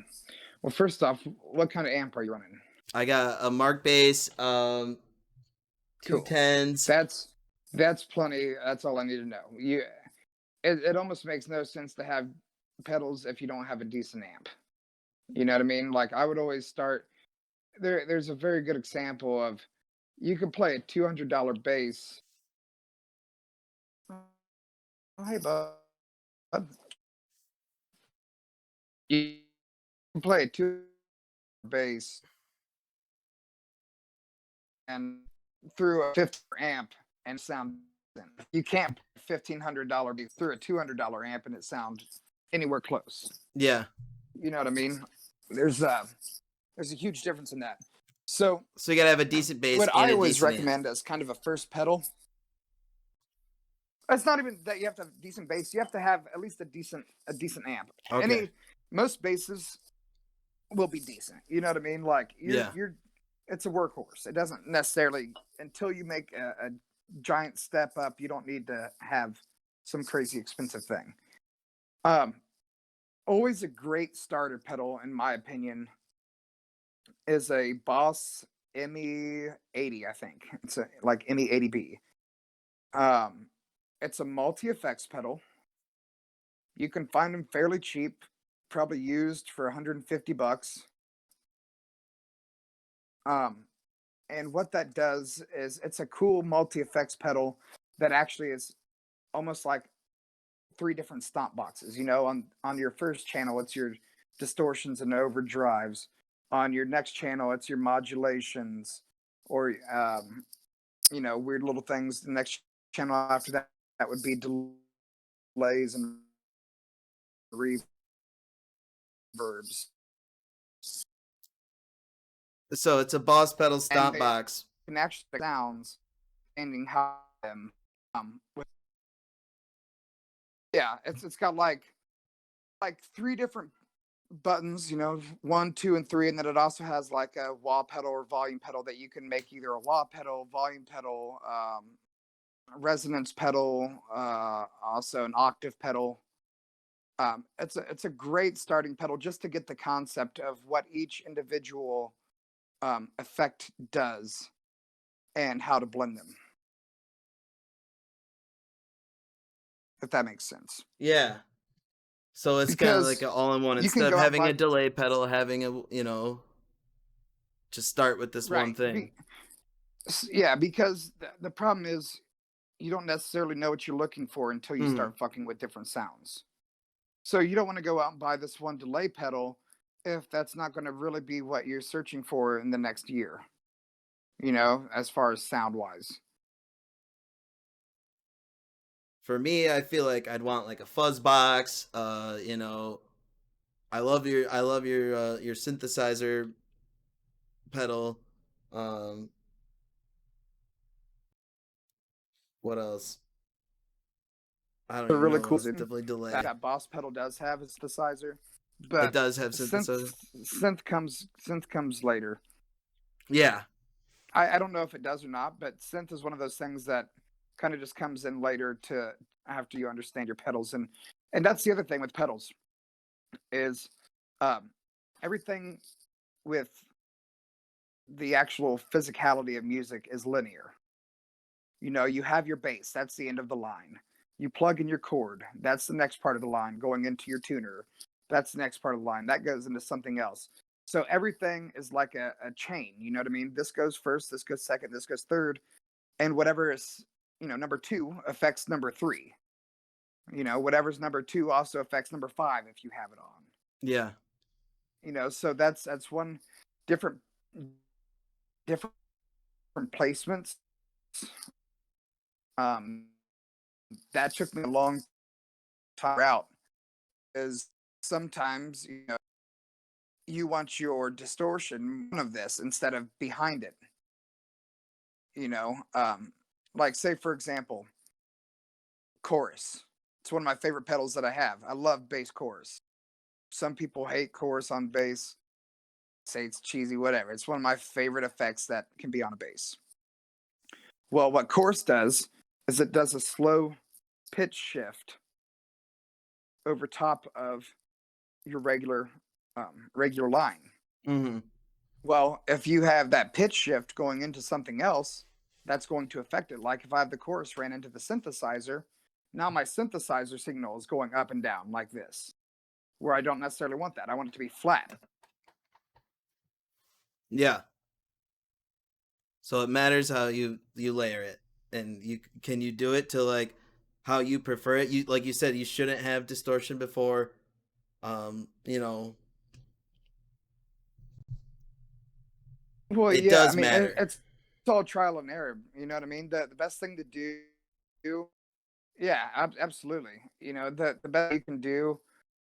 Well, first off, what kind of amp are you running? I got a Mark bass, 210s. That's plenty. That's all I need to know. It almost makes no sense to have pedals if you don't have a decent amp. You know what I mean? Like, I would always start there. There's a very good example of, you could play a $200 bass. Oh, hey, bud. You can play a $200 bass and through a $50 amp and sound. You can't $1,500 bass through a $200 amp and it sounds anywhere close. Yeah. You know what I mean? There's a huge difference in that. So you gotta have a decent bass. What I always amp. recommend as kind of a first pedal, it's not even that you have to have a decent bass. You have to have at least a decent amp. Okay. Most basses will be decent. You know what I mean? Like, it's a workhorse. It doesn't necessarily, until you make a giant step up, you don't need to have some crazy expensive thing. Always a great starter pedal, in my opinion, is a Boss ME80, I think. It's a like ME80B. Um, it's a multi effects pedal. You can find them fairly cheap, probably used for 150 bucks. Um, and what that does is it's a cool multi effects pedal that actually is almost like three different stomp boxes. You know, on your first channel, it's your distortions and overdrives. On your next channel, it's your modulations, or you know, weird little things. The next channel after that, that would be delays and reverbs. So it's a boss pedal And stomp they box. can actually sounds ending how them with, yeah, it's got like three different buttons, you know, one, two, and three, and then it also has like a wah pedal or volume pedal that you can make either a wah pedal, volume pedal, resonance pedal, also an octave pedal. It's a great starting pedal just to get the concept of what each individual effect does and how to blend them. If that makes sense. Yeah. So it's kind of like Because an all-in-one. you can Instead of go out and having buy a delay pedal, having a, just start with this one right. thing. Yeah, because the problem is you don't necessarily know what you're looking for until you Hmm. start fucking with different sounds. So you don't want to go out and buy this one delay pedal if that's not going to really be what you're searching for in the next year, you know, as far as sound wise. For me, I feel like I'd want like a fuzz box. I love your synthesizer pedal. Um, what else? I don't The even really know. cool Definitely that, delay. that Boss pedal does have a synthesizer, It but does have synthesizer. synth comes later. Yeah. I don't know if it does or not, but synth is one of those things that kind of just comes in later to after you understand your pedals, and that's the other thing with pedals is um, everything with the actual physicality of music is linear. You know, you have your bass, that's the end of the line. You plug in your chord, that's the next part of the line going into your tuner. That's the next part of the line. That goes into something else. So everything is like a chain, you know what I mean? This goes first, this goes second, this goes third, and whatever is, you know, number two affects number three. You know, whatever's number two also affects number five if you have it on. Yeah. You know, so that's one different different placements. Um, that took me a long time out because sometimes you know you want your distortion of this instead of behind it. You know, like say for example, chorus. It's one of my favorite pedals that I have. I love bass chorus. Some people hate chorus on bass, say it's cheesy, whatever. It's one of my favorite effects that can be on a bass. Well, what chorus does is it does a slow pitch shift over top of your regular line. Mm-hmm. Well, if you have that pitch shift going into something else, that's going to affect it. Like if I have the chorus ran into the synthesizer, now my synthesizer signal is going up and down like this, where I don't necessarily want that. I want it to be flat. Yeah. So it matters how you layer it, and you do it to like how you prefer it. You like you said you shouldn't have distortion before. You know, Well, it yeah, I does mean, matter. it's all trial and error. You know what I mean? The best thing to do, yeah, absolutely. You know, the best you can do,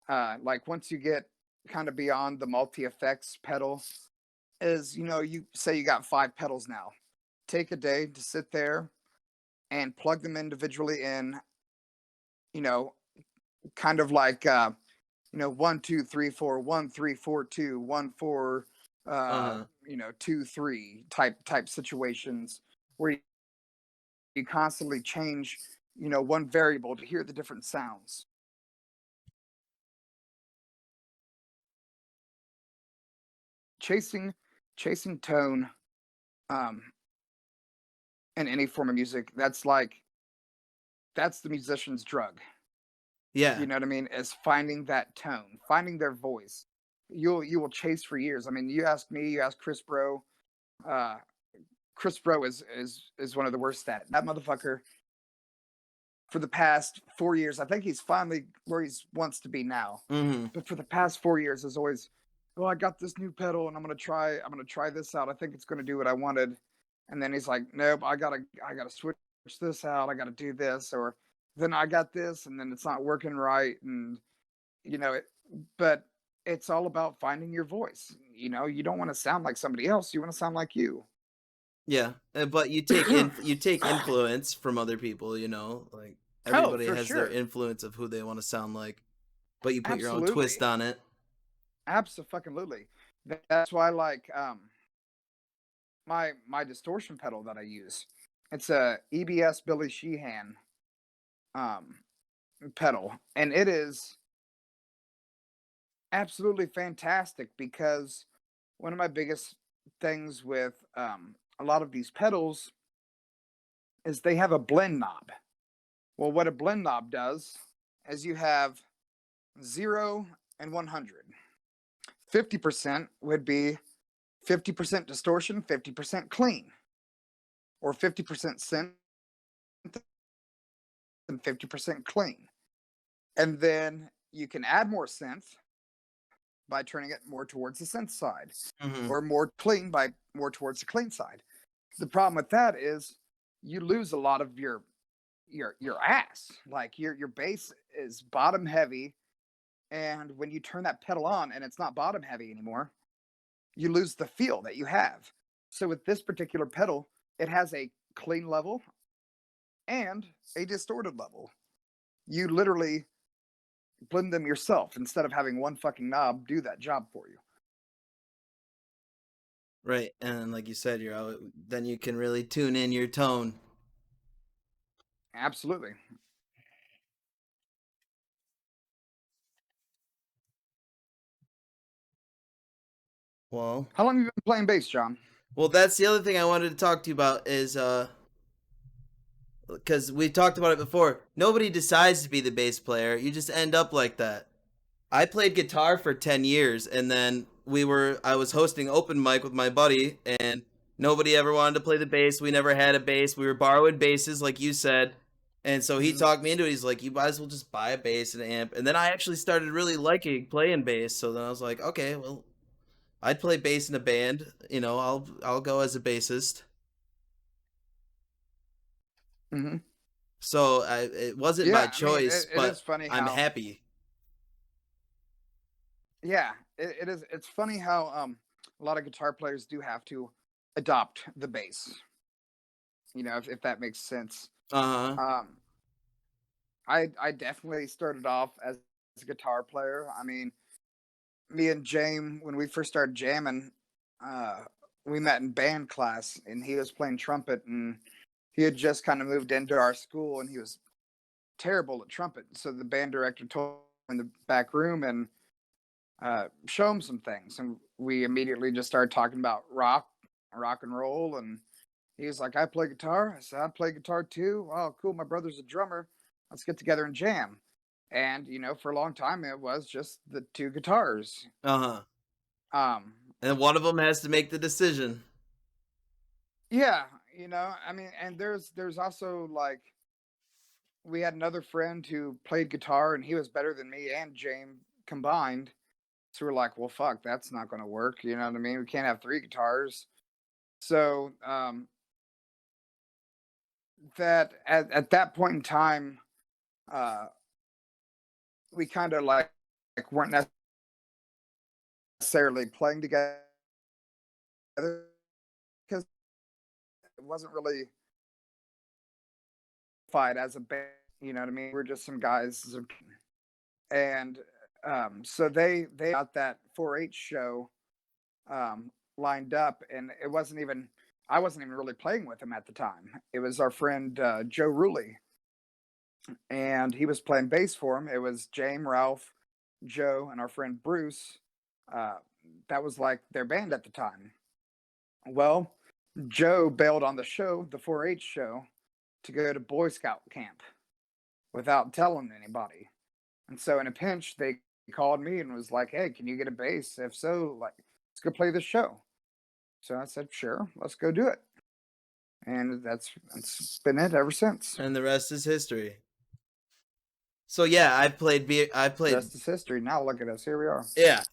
like once you get kind of beyond the multi effects pedal, is you know you say you got five pedals now. Take a day to sit there and plug them individually in. You know, kind of like you know 1 2 3 4 1 3 4 2 1 4 Uh-huh. you know 2 3 type situations where you constantly change you know one variable to hear the different sounds. Chasing chasing tone, um, in any form of music, that's the musician's drug. Yeah. You know what I mean? Is finding that tone, finding their voice. You will chase for years. I mean, you ask me, you ask Chris Bro. Uh, Chris Bro is one of the worst at it. That motherfucker for the past 4 years. I think he's finally where he wants to be now. Mm-hmm. But for the past 4 years, is always, oh, I got this new pedal and I'm gonna try this out. I think it's gonna do what I wanted. And then he's like, nope, I gotta switch this out. I gotta do this, or then I got this, and then it's not working right, and you know it. But it's all about finding your voice. You know, you don't want to sound like somebody else. You want to sound like you. Yeah, but you take influence from other people, you know, like Oh, everybody for has their sure. influence of who they want to sound like, but you put your own twist Absolutely. on it. Absolutely. That's why, like, my distortion pedal that I use, it's a EBS Billy Sheehan um pedal, and it is absolutely fantastic because one of my biggest things with a lot of these pedals is they have a blend knob. Well, what a blend knob does is you have 0 and 100. 50% would be 50% distortion, 50% clean, or 50% synth and 50% clean. And then you can add more synth by turning it more towards the synth side, Hmm. or more clean by more towards the clean side. The problem with that is you lose a lot of your ass. Like your bass is bottom heavy, and when you turn that pedal on and it's not bottom heavy anymore, you lose the feel that you have. So with this particular pedal, it has a clean level and a distorted level. You literally blend them yourself instead of having one fucking knob do that job for you. Right, and like you said, you're out, then you can really tune in your tone. Absolutely. Well, How long have you been playing bass, John? that's the other thing I wanted to talk to you about is because we talked about it before. Nobody decides to be the bass player. You just end up like that. I played guitar for 10 years and then I was hosting open mic with my buddy and nobody ever wanted to play the bass. We never had a bass. We were borrowing basses like you said. And so he Mm-hmm. talked me into it. He's like, "You might as well just buy a bass and an amp." And then I actually started really liking playing bass. So then I was like, "Okay, well, I'd play bass in a band. You know, I'll go as a bassist." Mm-hmm. So it wasn't by Yeah, I mean, choice, it is but funny I'm how, happy. yeah, it is. It's funny how a lot of guitar players do have to adopt the bass. You know, if that makes sense. Uh-huh. Um, I definitely started off as a guitar player. I mean, me and James, when we first started jamming, uh, we met in band class, and he was playing trumpet, and he had just kind of moved into our school, and he was terrible at trumpet. So the band director told him in the back room and show him some things, and we immediately just started talking about rock and roll, and he was like, "I play guitar." I said, "I play guitar too." "Oh, cool. My brother's a drummer. Let's get together and jam." And you know, for a long time, it was just the two guitars. Uh-huh. Um, And one of them has to make the decision. yeah, you know, I mean, and there's also like we had another friend who played guitar, and he was better than me and James combined. So we're like, well, fuck, that's not going to work. You know what I mean? We can't have three guitars. So that at that point in time, uh, we kind of like weren't necessarily playing together because it wasn't really fight as a band. You know what I mean? We're just some guys, and so they got that 4-H show lined up, and it wasn't even I wasn't even really playing with him at the time. It was our friend Joe Ruley, and he was playing bass for him. It was James, Ralph, Joe, and our friend Bruce. Uh, that was like their band at the time. Well, Joe bailed on the show, the 4-H show, to go to Boy Scout camp without telling anybody. And so in a pinch, they called me and was like, "Hey, can you get a bass? If so, like, let's go play this show." So I said, "Sure, let's go do it." And that's been it ever since. And the rest is history. So yeah, I played. Rest is history. Now look at us. Here we are. Yeah,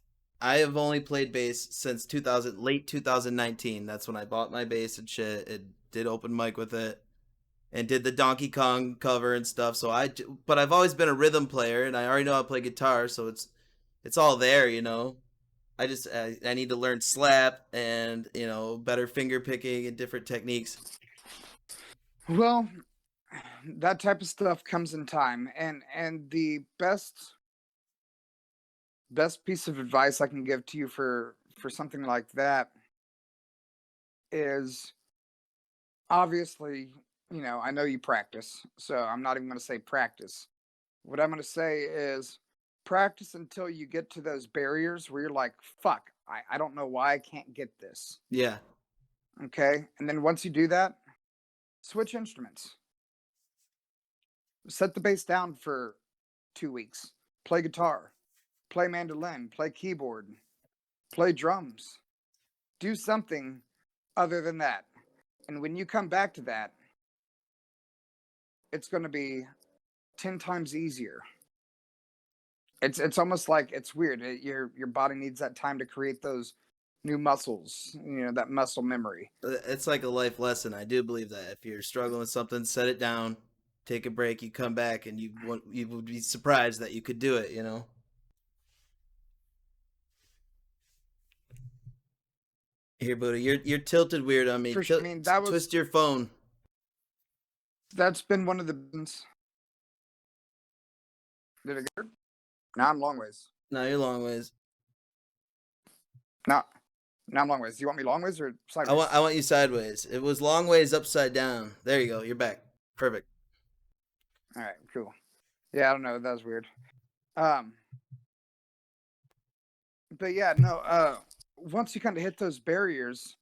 I have only played bass since late 2019. That's when I bought my bass and shit. It did open mic with it, and did the Donkey Kong cover and stuff. But I've always been a rhythm player, and I already know how to play guitar, so it's all there, you know. I need to learn slap and better finger picking and different techniques. Well, that type of stuff comes in time, and the best piece of advice I can give to you for something like that is obviously, I know you practice, so I'm not even going to say practice. What I'm going to say is practice until you get to those barriers where you're like, fuck, I don't know why I can't get this. Yeah. Okay. And then once you do that, switch instruments. Set the bass down for 2 weeks. Play guitar, play mandolin, play keyboard, play drums. Do something other than that. And when you come back to that, it's going to be 10 times easier. It's almost like it's weird. Your body needs that time to create those new muscles, that muscle memory. It's like a life lesson. I do believe that if you're struggling with something, set it down, take a break, you come back, and you would be surprised that you could do it. Here, Buddha, you're tilted weird on me. I mean, twist your phone. That's been one of the. Did it get? Now I'm long ways. No, you're long ways. Now I'm long ways. Do you want me long ways or sideways? I want you sideways. It was long ways upside down. There you go. You're back. Perfect. All right, cool. Yeah, I don't know. That was weird. But yeah, no. Once you kind of hit those barriers,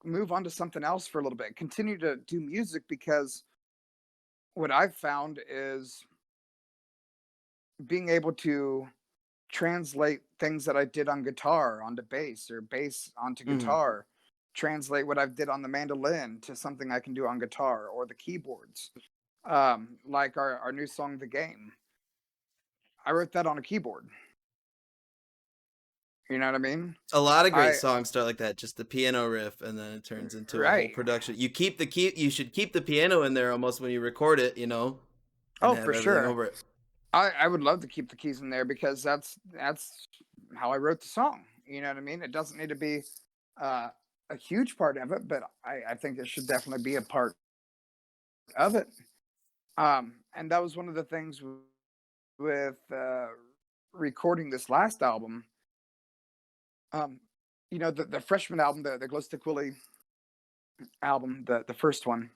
move on to something else for a little bit. Continue to do music, because what I've found is being able to translate things that I did on guitar onto bass, or bass onto guitar, translate what I did on the mandolin to something I can do on guitar or the keyboards. Like our new song, The Game. I wrote that on a keyboard. You know what I mean? A lot of great songs start like that, just the piano riff, and then it turns into a whole production. You should keep the piano in there almost when you record it, Oh, for sure. Over it. I would love to keep the keys in there, because that's how I wrote the song. You know what I mean? It doesn't need to be a huge part of it, but I think it should definitely be a part of it. And that was one of the things with recording this last album. The freshman album, the Glostik Willy album, the first one,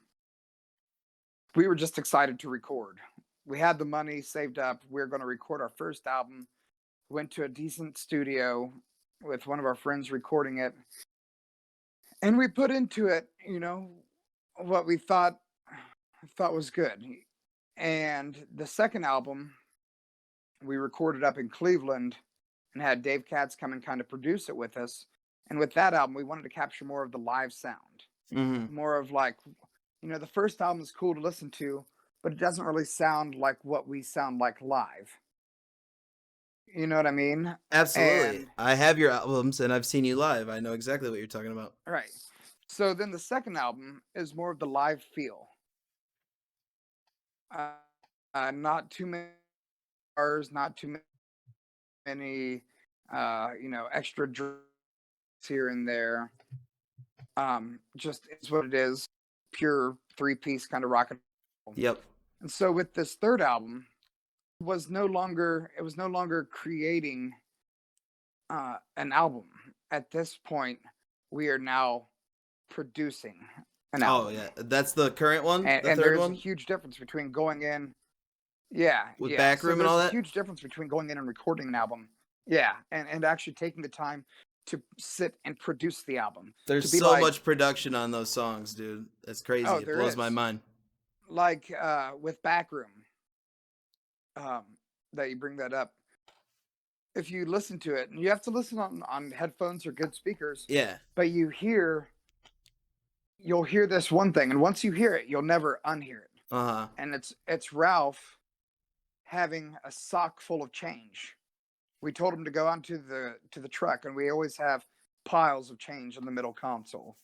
we were just excited to record. We had the money saved up. We were going to record our first album. Went to a decent studio with one of our friends recording it. And we put into it, what we thought was good. And the second album, we recorded up in Cleveland and had Dave Katz come and kind of produce it with us. And with that album, we wanted to capture more of the live sound. More of like, the first album is cool to listen to, but it doesn't really sound like what we sound like live. You know what I mean? Absolutely. I have your albums and I've seen you live. I know exactly what you're talking about. Right. So then the second album is more of the live feel. Not too many bars, not too many, extra drums here and there. Just is what it is. Pure 3-piece kind of rock and roll. Yep. And so with this third album, it was no longer creating an album. At this point, we are now producing an album. Oh yeah, that's the current one. And third there's one? A huge difference between going in. Yeah, with backroom and all that. There's a huge difference between going in and recording an album. Yeah, and actually taking the time to sit and produce the album. To There's be so like, much production on those songs, dude. That's crazy. oh, It there blows my is. mind. Like with Backroom, um, that you bring that up. If you listen to it, and you have to listen on headphones or good speakers, Yeah. but you'll hear this one thing, and once you hear it, you'll never unhear it. Uh-huh. And it's Ralph having a sock full of change. We told him to go onto the truck, and we always have piles of change in the middle console.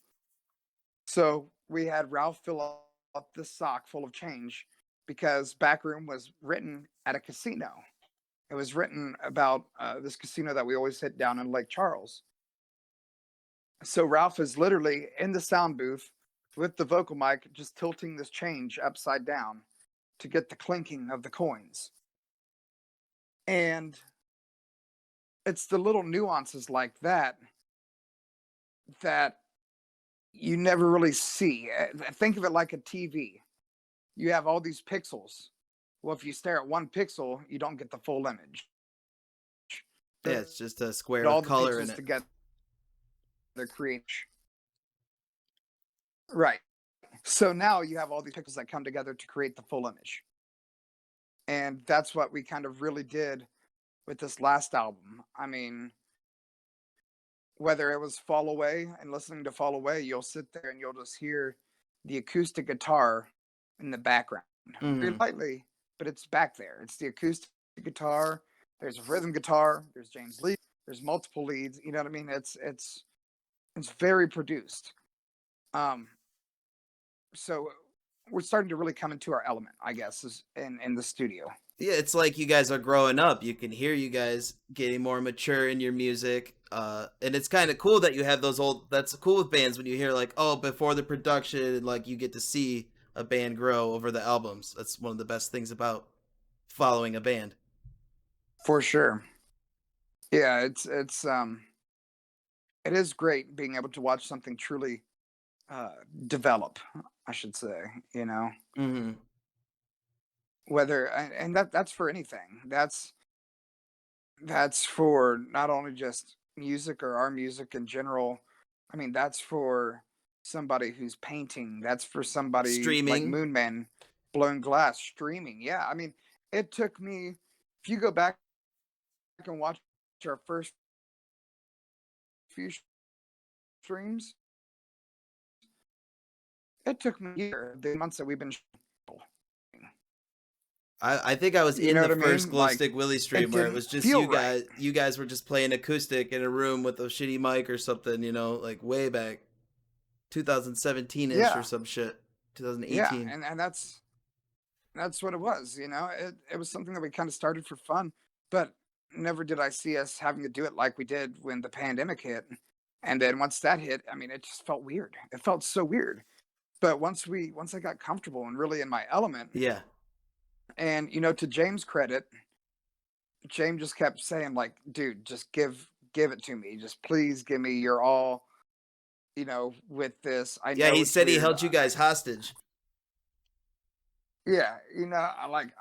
So we had Ralph fill up this sock full of change because Backroom was written at a casino. It was written about this casino that we always hit down in Lake Charles. So Ralph is literally in the sound booth with the vocal mic, just tilting this change upside down to get the clinking of the coins. And it's the little nuances like that that you never really see. Think of it like a TV. You have all these pixels. Well, if you stare at one pixel, you don't get the full image. Yeah, it's just a square But with all the color in pixels it. together create. Right. So now you have all these pixels that come together to create the full image. And that's what we kind of really did with this last album. I mean, whether it was Fall Away and listening to Fall Away, you'll sit there and you'll just hear the acoustic guitar in the background. Very Mhm. lightly, but it's back there. It's the acoustic guitar. There's a rhythm guitar. There's James Lee. There's multiple leads. You know what I mean? It's very produced. Um, so we're starting to really come into our element, I guess, is in the studio. Yeah, it's like you guys are growing up. You can hear you guys getting more mature in your music. And it's kind of cool that you have those old. That's cool with bands when you hear like, oh, before the production, and like you get to see a band grow over the albums. That's one of the best things about following a band. For sure. Yeah, it is great being able to watch something truly uh develop, I should say, you know. Hmm. Whether and that's for anything. That's for not only just music or our music in general. I mean, that's for somebody who's painting. That's for somebody like Streaming. Moonman blowing glass, streaming. Yeah, I mean, it took me. If you go back and watch our first few streams, it took me a year, the months that we've been. I think I was You in know the what I first mean? Like, Glowstick Willy it stream where it didn't was just feel you right. guys. You guys were just playing acoustic in a room with a shitty mic or something. You know, like way back, 2017 ish or Yeah, some shit. yeah, 2018. and that's what it was. You know, it was something that we kind of started for fun, but never did I see us having to do it like we did when the pandemic hit. And then once that hit, I mean, it just felt weird. It felt so weird. But once I got comfortable and really in my element, Yeah. and you know, to James' credit, James just kept saying like, "Dude, just give it to me. Just please give me your all." You know, with this, I Yeah, know he it's said he weird. held you guys hostage. Yeah, you know,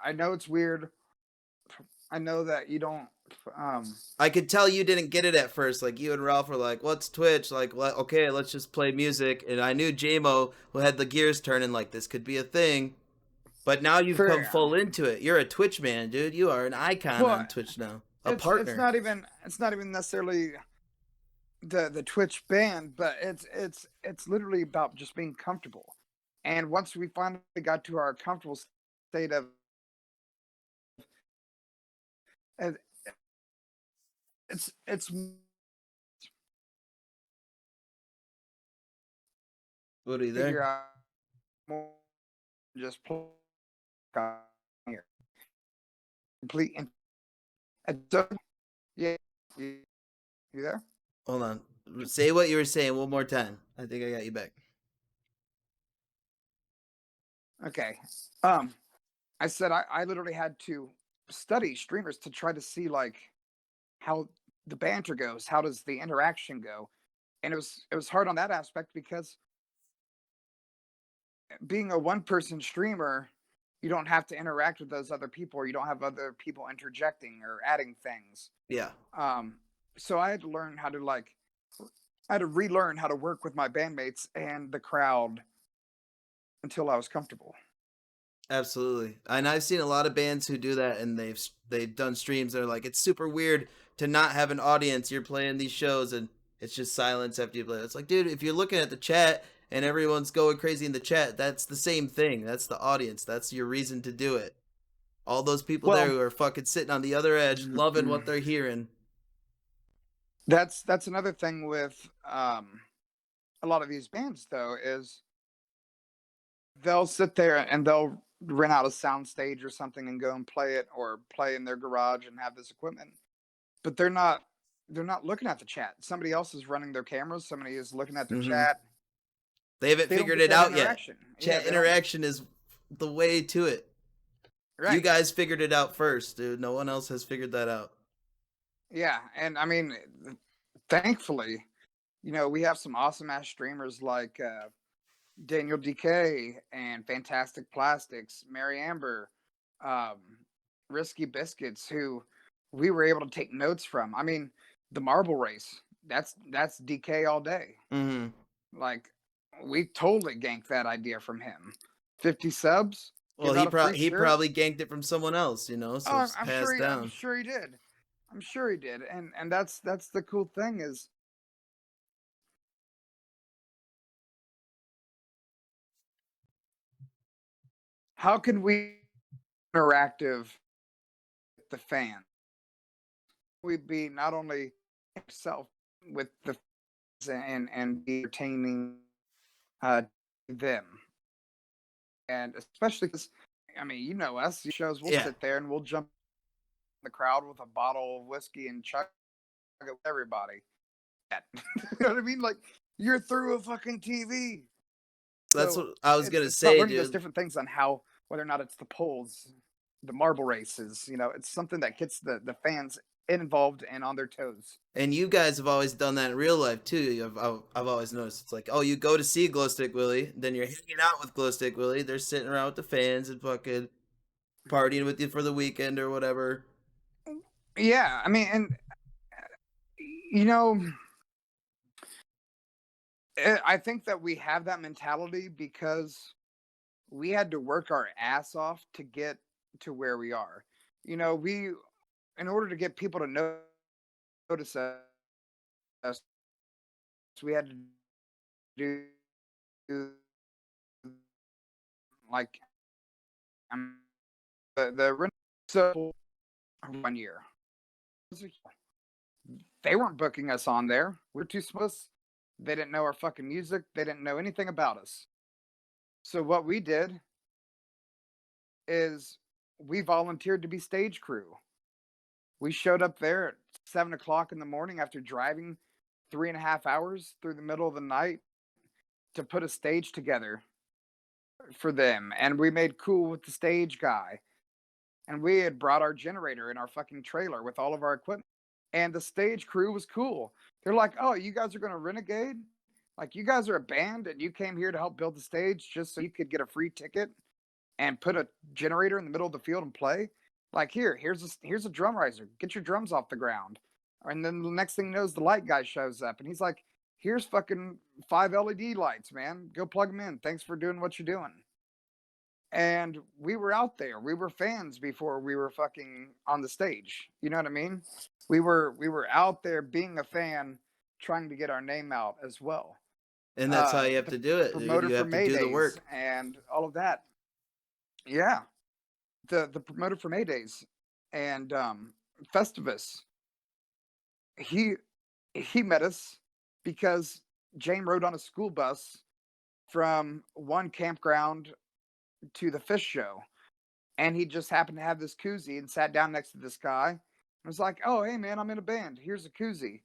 I know it's weird. I know that you don't. Um, I could tell you didn't get it at first. Like you and Ralph were like, "What's Twitch?" Like, okay, let's just play music. And I knew JMO who had the gears turning. Like this could be a thing. But now you've come fair. full into it. You're a Twitch man, dude. You are an icon Well, on Twitch now. A it's partner. not even necessarily the Twitch band, but it's literally about just being comfortable. And once we finally got to our comfortable state of, it- it's What are you figure there? out more than just play here complete. And so, yeah, you, you there? Hold on. Say what you were saying one more time. I think I got you back. Okay. I said I literally had to study streamers to try to see like how the banter goes, how does the interaction go, and it was hard on that aspect because being a one person streamer, you don't have to interact with those other people, or you don't have other people interjecting or adding things. Yeah. Um, so I had to learn how to like I had to relearn how to work with my bandmates and the crowd until I was comfortable. Absolutely. And I've seen a lot of bands who do that, and they've done streams that are like, it's super weird to not have an audience. You're playing these shows and it's just silence after you play. It's like, dude, if you're looking at the chat and everyone's going crazy in the chat, that's the same thing. That's the audience. That's your reason to do it. All those people there Well, who are fucking sitting on the other edge, loving what they're hearing. that's another thing with a lot of these bands though is they'll sit there and they'll rent out a sound stage or something and go and play it or play in their garage and have this equipment, but they're not looking at the chat. Somebody else is running their cameras, somebody is looking at their Hmm. chat. They haven't They don't figured get it that out yet. interaction. Yeah, Chat they don't. interaction is the way to it. You Right. guys figured it out first, dude. No one else has figured that out. Yeah, and I mean, thankfully, we have some awesome ass streamers like Daniel DK and Fantastic Plastics, Mary Amber, um, Risky Biscuits, who we were able to take notes from. I mean, the marble race, that's DK all day. Hmm. Like, we totally ganked that idea from him. 50 subs, Well, give out a free he shirt. probably ganked it from someone else, so Oh, it's I'm sure passed I'm down. sure he did. I'm sure he did. And that's the cool thing is how can we interactive with the fan? We be not only self with the fans and be entertaining uh them, and especially because I mean us shows, we'll Yeah. sit there and we'll jump in the crowd with a bottle of whiskey and chug it with everybody. You know what I mean? Like, you're through a fucking TV. That's So what I was gonna it's about say, learning those dude. different things on how, whether or not it's the polls, the marble races, it's something that gets the fans involved and on their toes. And you guys have always done that in real life too. I've always noticed. It's like, oh, you go to see Glowstick Willy, then you're hanging out with Glowstick Willy. They're sitting around with the fans and fucking partying with you for the weekend or whatever. Yeah, I mean, and you know, I think that we have that mentality because we had to work our ass off to get to where we are. We, in order to get people to notice us, we had to do like the so 1 year. They weren't booking us on there. We were too small. They didn't know our fucking music. They didn't know anything about us. So what we did is we volunteered to be stage crew. We showed up there at 7 o'clock in the morning after driving 3.5 hours through the middle of the night to put a stage together for them. And we made cool with the stage guy. And we had brought our generator in our fucking trailer with all of our equipment. And the stage crew was cool. They're like, "Oh, you guys are going to renegade? Like, you guys are a band and you came here to help build the stage just so you could get a free ticket and put a generator in the middle of the field and play? Like, here's a drum riser. Get your drums off the ground." And then the next thing knows, the light guy shows up and he's like, "Here's fucking 5 LED lights, man. Go plug them in. Thanks for doing what you're doing." And we were out there. We were fans before we were fucking on the stage. You know what I mean? We were out there being a fan, trying to get our name out as well. And that's how you have The to do it, dude. promoter You for have to do the Maydays work. and all of that. Yeah, the promoter for Maydays and Festivus. He he met us because Jane rode on a school bus from one campground to the fish show, and he just happened to have this koozie and sat down next to this guy and was like, "Oh, hey man, I'm in a band. Here's a koozie."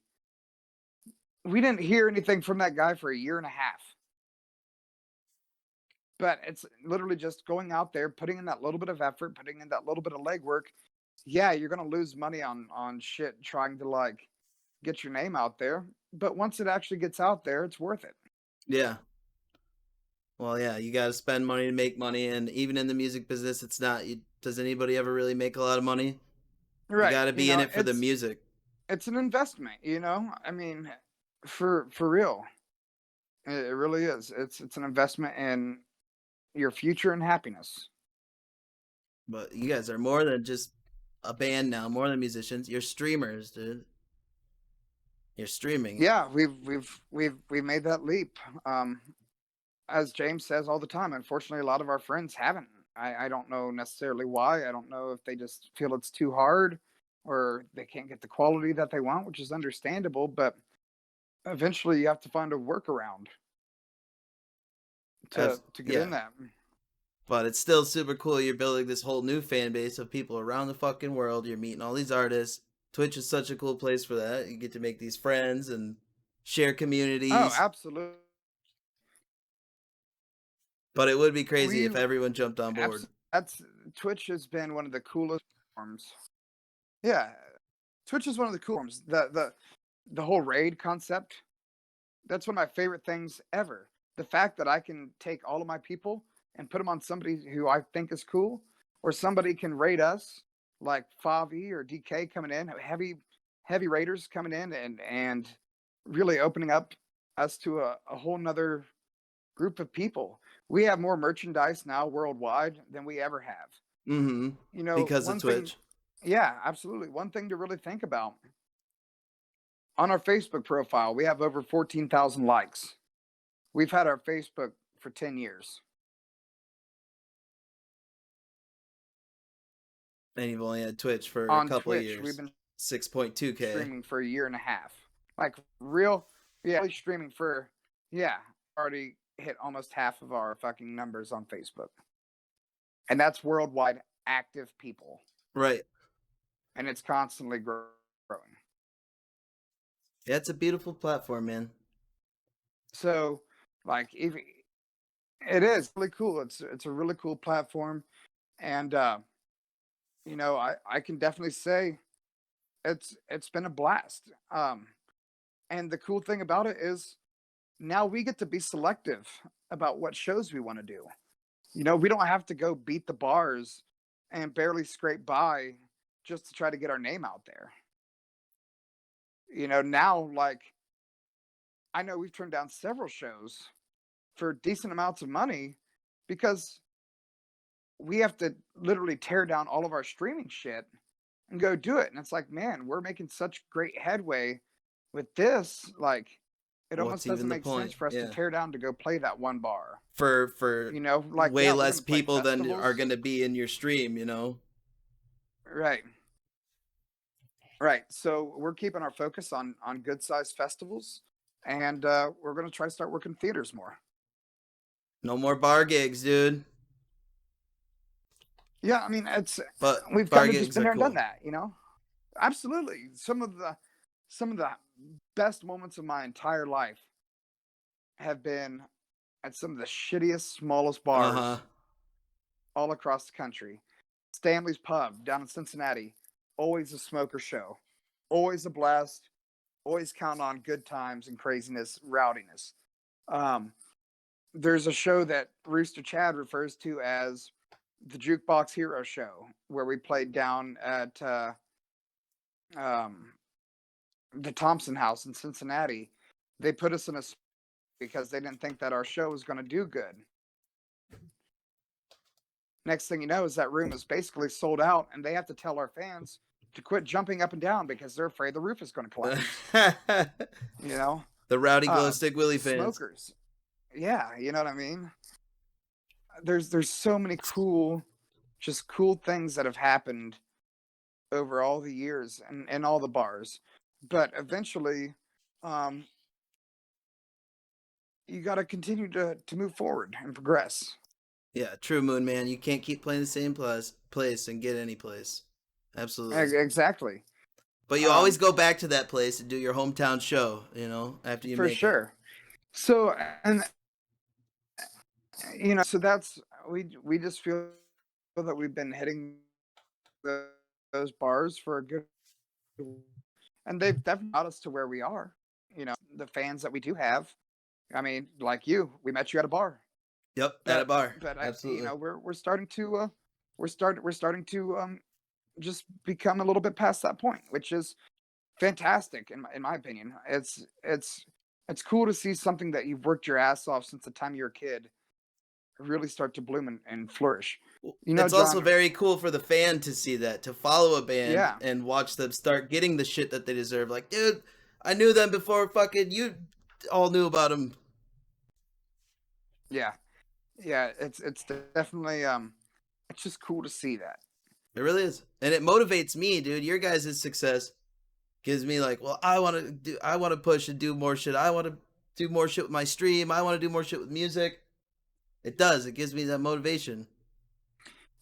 We didn't hear anything from that guy for a year and a half. But it's literally just going out there, putting in that little bit of effort, putting in that little bit of legwork. Yeah, you're gonna lose money on shit trying to like get your name out there, but once it actually gets out there, it's worth it. Yeah. Well, yeah, you got to spend money to make money, and even in the music business, it's not. Does anybody ever really make a lot of money? You Right. got to You be in know, it for the music. it's an investment, I mean, For real. It really is. It's an investment in your future and happiness. But you guys are more than just a band now, more than musicians. You're streamers, dude. You're streaming. Yeah, we've made that leap. Um, as James says all the time, unfortunately, a lot of our friends haven't. I don't know necessarily why. I don't know if they just feel it's too hard or they can't get the quality that they want, which is understandable. But eventually, you have to find a workaround to get in Yeah. that. But it's still super cool. You're building this whole new fan base of people around the fucking world. You're meeting all these artists. Twitch is such a cool place for that. You get to make these friends and share Oh, communities. absolutely. But it would be crazy We if everyone jumped on board. absolutely that's Twitch has been one of the coolest forms. Yeah, Twitch is one of the cool forms. The whole raid concept. That's one of my favorite things ever. The fact that I can take all of my people and put them on somebody who I think is cool, or somebody can raid us, like Favi or DK coming in, heavy raiders coming in and really opening up us to a whole nother group of people. We have more merchandise now worldwide than we ever have. Mm-hmm. You know, Because of one thing, Twitch. yeah, absolutely. One thing to really think about on our Facebook profile, we have over 14,000 likes. We've had our Facebook for 10 years. And you've only had Twitch for a On couple of Twitch, we've years. been 6.2K. streaming for a year and a half. Like real, yeah, really streaming for, yeah, already hit almost half of our fucking numbers on Facebook. And that's worldwide active people. Right. And it's constantly growing. Yeah, it's a beautiful platform, man. So, like, if it is really cool, it's a really cool platform, and you know, I can definitely say it's been a blast. And the cool thing about it is now we get to be selective about what shows we want to do. You know, we don't have to go beat the bars and barely scrape by just to try to get our name out there. You know, now like I know we've turned down several shows for decent amounts of money because we have to literally tear down all of our streaming shit and go do it. And it's like, man, we're making such great headway with this. Like, it What's almost doesn't even the make sense point? for us to Yeah. tear down to go play that one bar. For You know, like, way yeah, we're less gonna play people than are festivals. going to be in your stream, you know? Right. Right. So we're keeping our focus on good sized festivals, and we're gonna try to start working theaters more. No more bar gigs, dude. Yeah, I mean, it's But we've bar kind of just gigs been are there and done cool. that, you know. Absolutely. Some of the best moments of my entire life have been at some of the shittiest, smallest Uh-huh. bars all across the country. Stanley's Pub down in Cincinnati, always a smoker show, always a blast, always count on good times and craziness, rowdiness. Um, there's a show that Rooster Chad refers to as the Jukebox Hero Show, where we played down at um, the Thompson House in Cincinnati. They put us in a because they didn't think that our show was going to do good. Next thing you know is that room is basically sold out, and they have to tell our fans to quit jumping up and down because they're afraid the roof is going to collapse. The You know, rowdy uh, Glostik Willy fans. smokers. Yeah, you know what I mean. There's so many cool, just cool things that have happened over all the years and all the bars, but eventually, um, you got to continue to move forward and progress. Yeah, true Moon Man. You can't keep playing the same place and get any place. Absolutely. Exactly. But you always Um, go back to that place and do your hometown show, you know, after you for make it. sure. So and you know, so that's we just feel that we've been hitting those bars for a good, and they've definitely got us to where we are. You know, the fans that we do have. I mean, like you, we met you at a bar, Yep, at a but bar. you Absolutely. know, we're starting to we're starting to just become a little bit past that point, which is fantastic in my opinion. It's it's cool to see something that you've worked your ass off since the time you were a kid really start to bloom and flourish. You know, It's also John, very cool for the fan to see that, to follow a band yeah, and watch them start getting the shit that they deserve. Like, dude, I knew them before fucking you all knew about them. yeah, yeah, it's definitely it's just cool to see that. It really is. And it motivates me, dude. Your guys' success gives me like, well, I want to push and do more shit. I want to do more shit with my stream. I want to do more shit with music. It does. It gives me that motivation.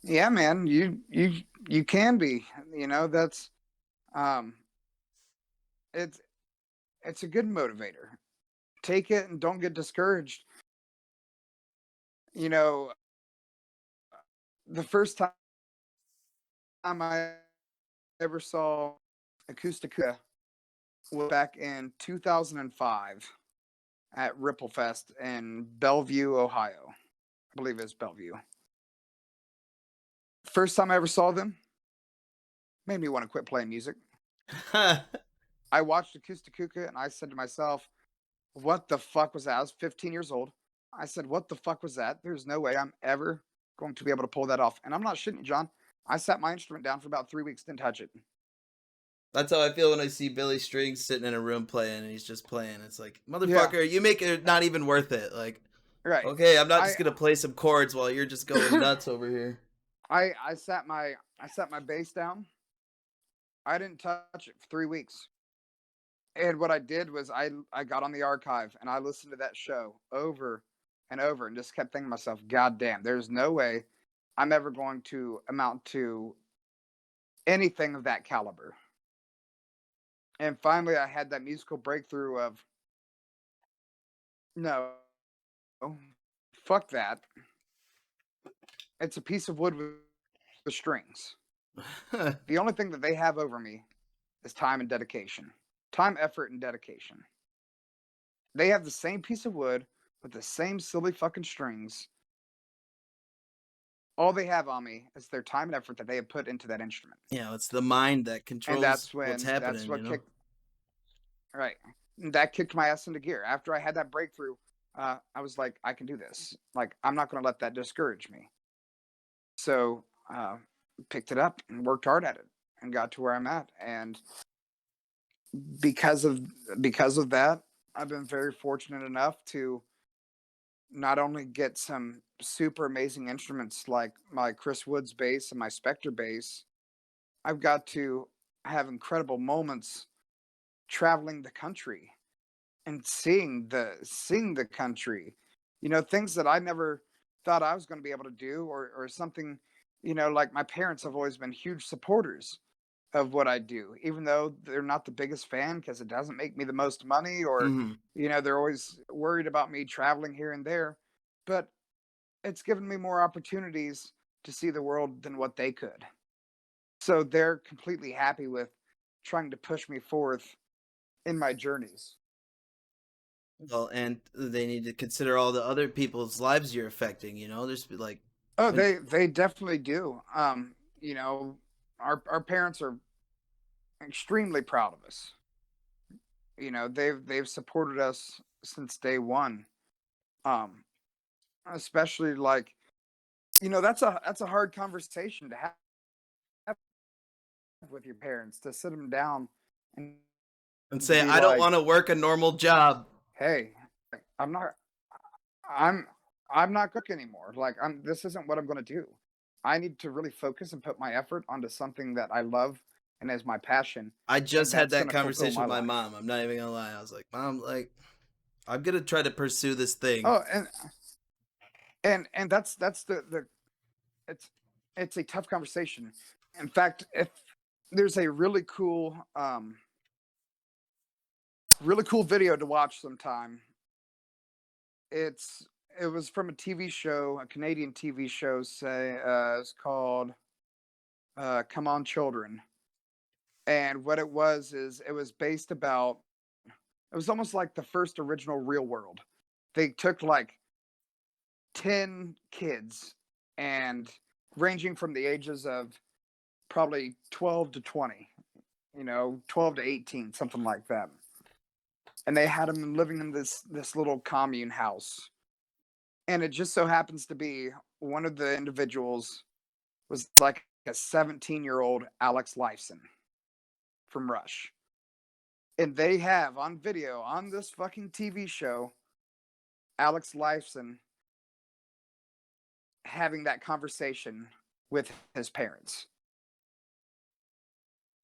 Yeah, man, you can be. You know, that's um it's it's a good motivator. Take it and don't get discouraged. You know, the first time I ever saw Acoustica was back in 2005 at Ripple Fest in Bellevue, Ohio. I believe it's Bellevue. First time I ever saw them, made me want to quit playing music. I watched Acoustica and I said to myself, what the fuck was that? I was 15 years old. I said, what the fuck was that? There's no way I'm ever going to be able to pull that off. And I'm not shitting you, John. I sat my instrument down for about 3 weeks, didn't touch it. That's how I feel when I see Billy Strings sitting in a room playing and he's just playing. It's like, Yeah, motherfucker, you make it not even worth it. Like, right. okay, I'm not I just gonna play some chords while you're just going nuts over here. I sat my bass down. I didn't touch it for 3 weeks. And what I did was I got on the archive and I listened to that show over and over and just kept thinking to myself, God damn, there's no way I'm ever going to amount to anything of that caliber. And finally I had that musical breakthrough of no, fuck that. It's a piece of wood with strings. The only thing that they have over me is time and dedication. Time, effort, and dedication. They have the same piece of wood with the same silly fucking strings. All they have on me is their time and effort that they have put into that instrument. It's the mind that And controls what's that's happening, what kicked right. That kicked my ass into gear. After I had that breakthrough, I was like, I can do this. Like, I'm not going to let that discourage me. So, picked it up and worked hard at it and got to where I'm at. And because of because of that, I've been very fortunate enough to not only get some super amazing instruments like my Chris Woods bass and my Spectre bass, I've got to have incredible moments traveling the country and seeing the country. You know, things that I never thought I was going to be able to do or something, you know, like my parents have always been huge supporters of what I do, even though they're not the biggest fan because it doesn't make me the most money or, hmm you know, they're always worried about me traveling here and there. But it's given me more opportunities to see the world than what they could. So they're completely happy with trying to push me forth in my journeys. Well, and they need to consider all the other people's lives you're affecting. There's like, Oh, when they definitely do. You know, our parents are extremely proud of us. You know, they've supported us since day one. Um, Especially like, you know, that's a hard conversation to have with your parents to sit them down and and to say be I don't like, want to work a normal job. hey, I'm not I'm I'm not cook anymore. Like I'm this isn't what I'm going to do. I need to really focus and put my effort onto something that I love and is my passion, I and just had that's that going to fulfill conversation my with my life. mom. I'm not even gonna lie. I was like, Mom, like, I'm gonna try to pursue this thing. Oh, and that's the it's it's a tough conversation. In fact, if there's a really cool video to watch sometime. It's it was from a TV show, a Canadian TV show. Say it's called "Come On Children," and what it was is it was based about. It was almost like the first original Real World. They took like 10 kids and ranging from the ages of probably 12 to 20, you know, 12 to 18, something like that. and they had him living in this little commune house. And it just so happens to be one of the individuals was like a 17-year-old Alex Lifeson from Rush. And they have on video on this fucking TV show Alex Lifeson having that conversation with his parents.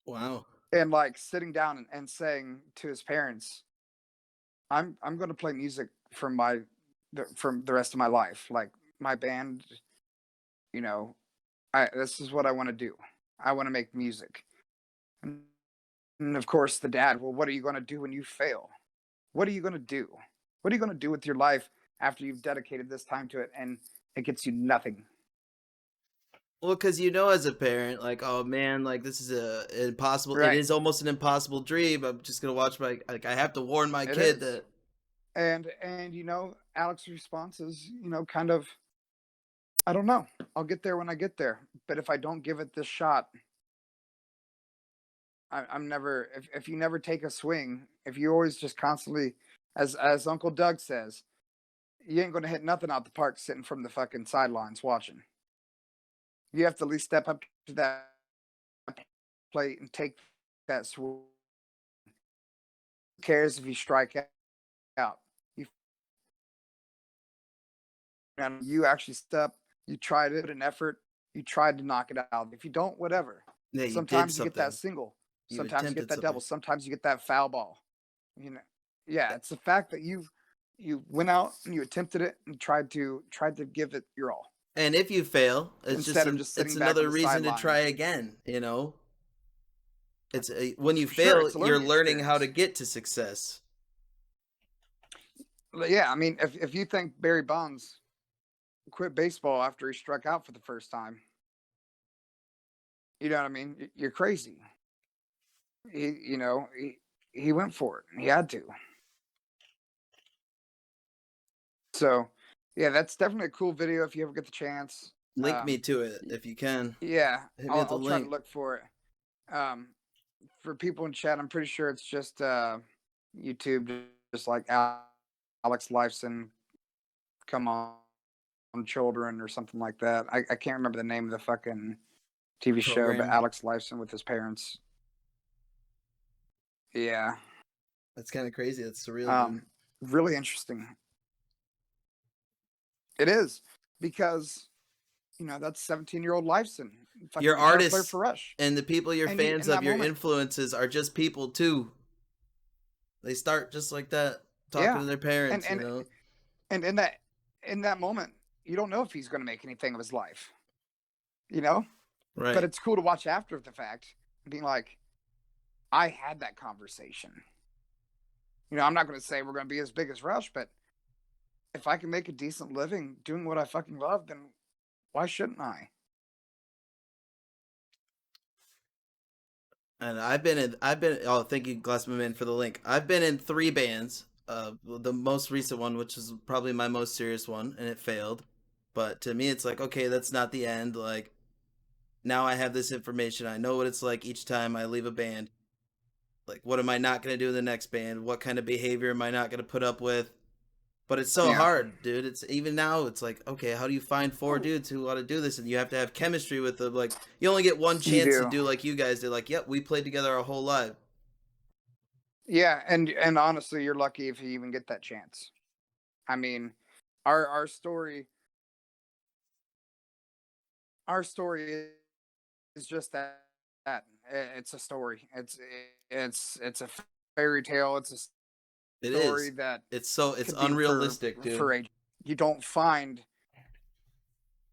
Wow. And like sitting down and saying to his parents, I'm going to play music from the rest of my life. Like my band, you know, this is what I want to do. I want to make music. And of course the dad, well, what are you going to do when you fail? What are you going to do? What are you going to do with your life after you've dedicated this time to it and it gets you nothing? Well, because as a parent, like, oh man, like this is a impossible. It Right. is almost an impossible dream. I'm just gonna watch my like. I have to warn my It kid is. that. And Alex's response is, kind of, I don't know. I'll get there when I get there. But if I don't give it this shot, I'm never. If you never take a swing, if you always just constantly, as Uncle Doug says, you ain't gonna hit nothing out the park sitting from the fucking sidelines watching. You have to at least step up to that plate and take that swing. Who cares if you strike out? You actually step. You tried it, put an effort. You tried to knock it out. If you don't, whatever. Yeah, you did Sometimes you get that something. single. You Sometimes you get attempted that double. something. Sometimes you get that foul ball. Yeah, it's the fact that you went out and you attempted it and tried to give it your all And if you fail, it's instead of just it's sitting back on another the reason to sideline. try again. It's when you Sure, fail, it's a you're learning learning how to experience. get to success. Yeah, I mean, if you think Barry Bonds quit baseball after he struck out for the first time, you know what I mean? You're crazy. He went for it. He had to. So, yeah, that's definitely a cool video if you ever get the chance. Link me to it if you can. Yeah, Hit me I'll, with the I'll try to link. look for it. For people in chat, I'm pretty sure it's just YouTube, just like Alex Lifeson, Come On Children or something like that. I can't remember the name of the fucking TV show, but Program. Alex Lifeson with his parents. Yeah. That's kind of crazy. That's surreal, dude. Really interesting. It is because that's 17-year-old Lifeson, fucking Your guitar player artists for Rush, and the people you're and fans in of, that your moment, influences are just people too. They start just like that, talking yeah, to their and parents, and in that moment, you don't know if he's going to make anything of his life, you know. But Right. it's cool to watch after the fact, being like, I had that conversation. I'm not going to say we're going to be as big as Rush, but if I can make a decent living doing what I fucking love, then why shouldn't I? And oh, thank you, Glassman Man, for the link. I've been in 3 bands. The most recent one, which is probably my most serious one, and it failed. But to me, it's like, okay, that's not the end. Like, now I have this information. I know what it's like each time I leave a band. Like, what am I not going to do in the next band? What kind of behavior am I not going to put up with? But it's so Yeah. hard, dude. It's even now. It's like, okay, how do you find 4 dudes who want to do this? And you have to have chemistry with them. Like, you only get one You chance to do. do like you guys did. Like, yep, we played together our whole life. Yeah, and honestly, you're lucky if you even get that chance. I mean, our story is just that. It's a story. It's a fairy tale. It's a It story is. that It's could be for unrealistic, dude. for age. You don't find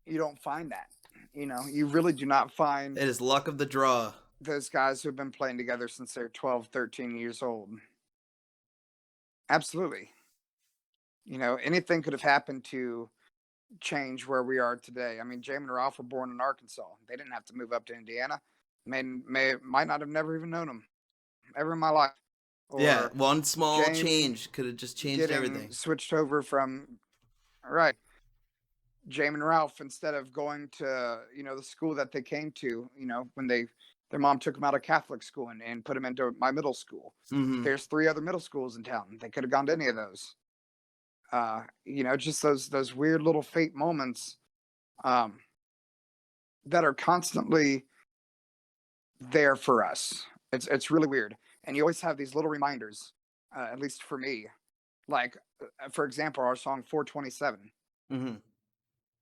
that. You really do not find It is luck of the draw. those guys who've been playing together since they're 12, 13 years old. Absolutely. Anything could have happened to change where we are today. I mean, Jamin and Ralph were born in Arkansas. They didn't have to move up to Indiana. Might not have never even known them ever in my life. Yeah, Or one small James change could have just changed getting everything. switched over from right. Jamin and Ralph, instead of going to the school that they came to, when they Their mom took them out of Catholic school and put them into my middle school. Mm-hmm. There's 3 other middle schools in town. They could have gone to any of those. Just those weird little fate moments um, that are constantly there for us. It's really weird, and you always have these little reminders. At least for me, like for example, our song 427. Mm-hmm.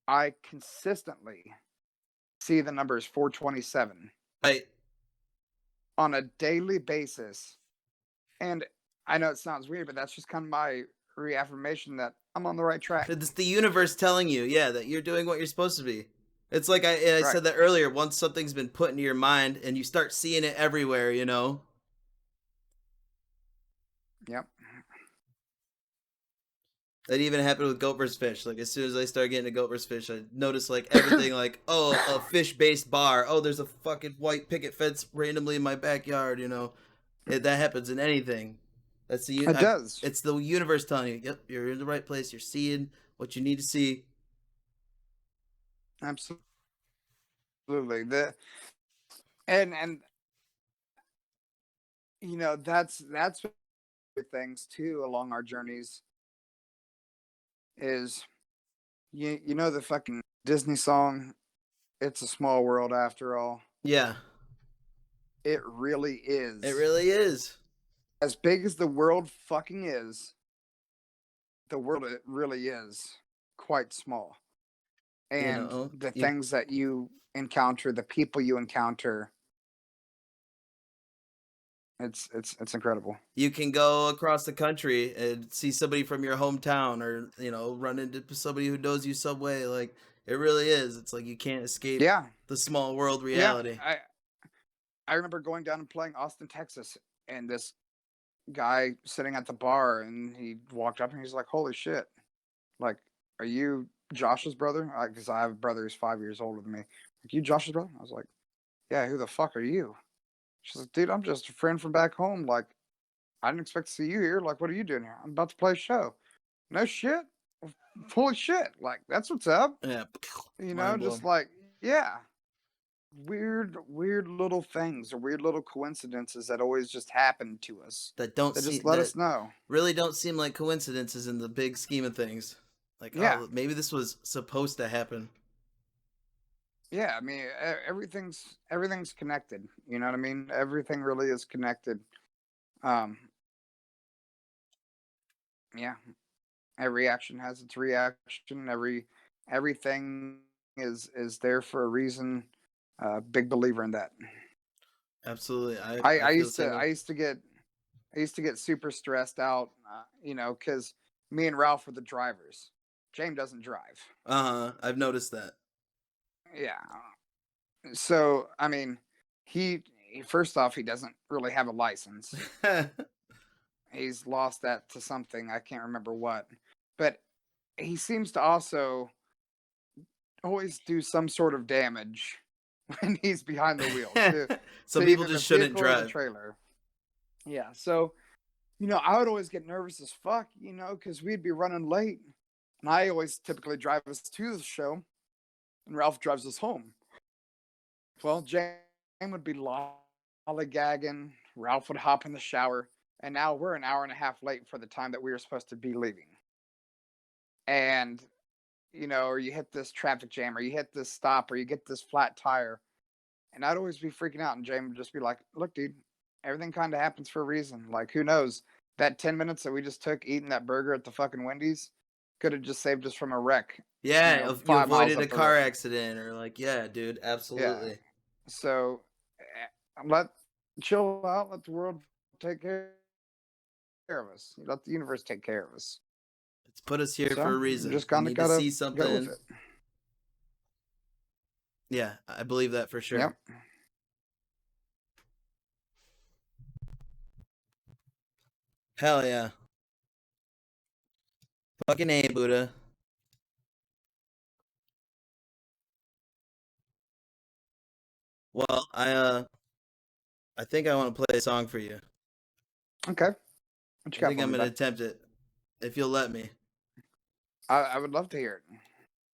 I consistently see the numbers 427 I on a daily basis, and I know it sounds weird, but that's just kind of my reaffirmation that I'm on the right track. It's the universe telling you, yeah, that you're doing what you're supposed to be. It's like I Right. said that earlier. Once something's been put into your mind and you start seeing it everywhere, you know. Yep. That even happened with goat versus fish. Like as soon as I started getting to goat versus fish, I noticed like everything. Like, oh, a fish-based bar. Oh, there's a fucking white picket fence randomly in my backyard. You know, that happens in anything. That's It does. it's the universe telling you, yep, you're in the right place. You're seeing what you need to see. Absolutely. And that's what things too along our journeys is the fucking Disney song, "It's a Small World After All." Yeah, It really it is. really is. As big as the world fucking is, the world it really is quite small. You And know, the things that you encounter, the people you encounter, it's incredible. you can go across the country and see somebody from your hometown, or run into somebody who knows you some way. Like it really is. It's like you can't escape Yeah. the small world Yeah. reality. I remember going down and playing Austin, Texas, and this guy sitting at the bar, and he walked up and he's like, "Holy shit! Like, are you Josh's brother?" Because I have a brother who's 5 years older than me. Like, you Josh's brother? I was like, "Yeah. Who the fuck are you?" She's like, "Dude, I'm just a friend from back home. Like, I didn't expect to see you here. Like, what are you doing here?" "I'm about to play a show." "No shit. Holy shit! Like, that's what's up." Yeah, mind Just blown. like, yeah, weird little things or weird little coincidences that always just happen to us. That don't That just see let that us know. really don't seem like coincidences in the big scheme of things. Like, Yeah. oh, maybe this was supposed to happen. Yeah, I mean, everything's connected. You know what I mean? Everything really is connected. Um, yeah, every action has its reaction. Everything is there for a reason. Big believer in that. Absolutely, I, I I feel the used same to way. I used to get super stressed out. Because me and Ralph were the drivers. James doesn't drive. I've noticed that. Yeah. So I mean, first off, he doesn't really have a license. He's lost that to something. I can't remember what. But he seems to also always do some sort of damage when he's behind the wheel to Some people either the just shouldn't vehicle or the drive. trailer. Yeah. So, I would always get nervous as fuck, because we'd be running late. And I always typically drive us to the show, and Ralph drives us home. Well, Jane would be lollygagging. Ralph would hop in the shower. And now we're an hour and a half late for the time that we were supposed to be leaving. And, or you hit this traffic jam, or you hit this stop, or you get this flat tire. And I'd always be freaking out. And Jane would just be like, "Look, dude, everything kind of happens for a reason. Like, who knows? That 10 minutes that we just took eating that burger at the fucking Wendy's could have just saved us from a wreck, Yeah, you 5 miles avoided a up the car road." accident, or like, yeah, dude, Yeah. absolutely. So let chill out, let the world take care of us. Let the universe take care of us. It's put us here for So a reason. just We kind of need to gotta see go with something. it. Yeah, I believe that for sure. Yep. Hell yeah. Fucking A, Buddha. Well, I think I want to play a song for you. Okay. What you I got think for I'm me, gonna bud? attempt it, if you'll let me. I would love to hear it.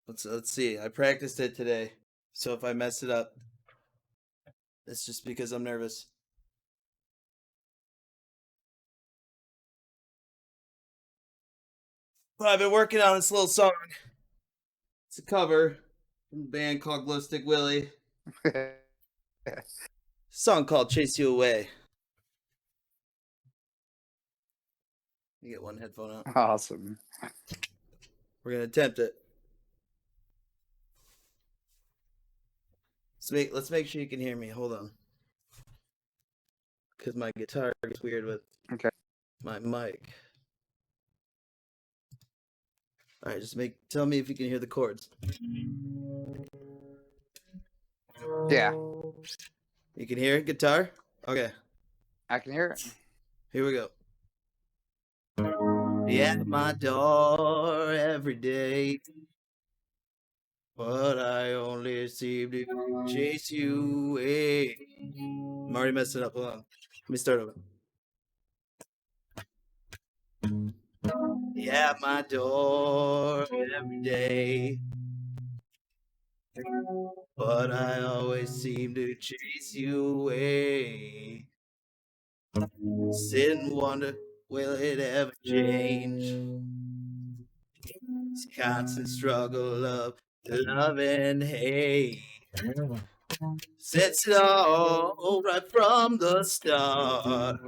Let's see. I practiced it today, so if I mess it up, It's just because I'm nervous. But I've been working on this little song. It's a cover from a band called Glostik Willy. Song called Chase You Away. You get one headphone out. Awesome. We're gonna attempt it. Let's make sure you can hear me. Hold on. Because my guitar gets weird with my mic. Alright, tell me if you can hear the chords. Yeah. You can hear it? Guitar? Okay. I can hear it. Here we go. Be at my door every day, but I only seem to chase you away. I'm already messing up. Hold on. Let me start over. Be at my door every day, but I always seem to chase you away. Sit and wonder, will it ever change? This constant struggle of love and hate sets it all right from the start.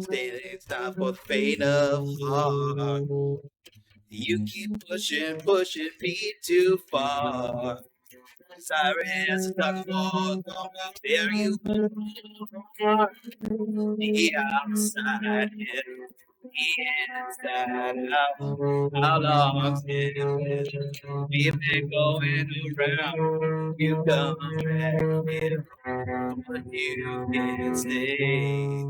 Standing stop for the faint of heart. You keep pushing me too far. Sirens stuck for there you are. The outside in, the inside out. How long's it been? We've been going around. You come back here, but you can't stay.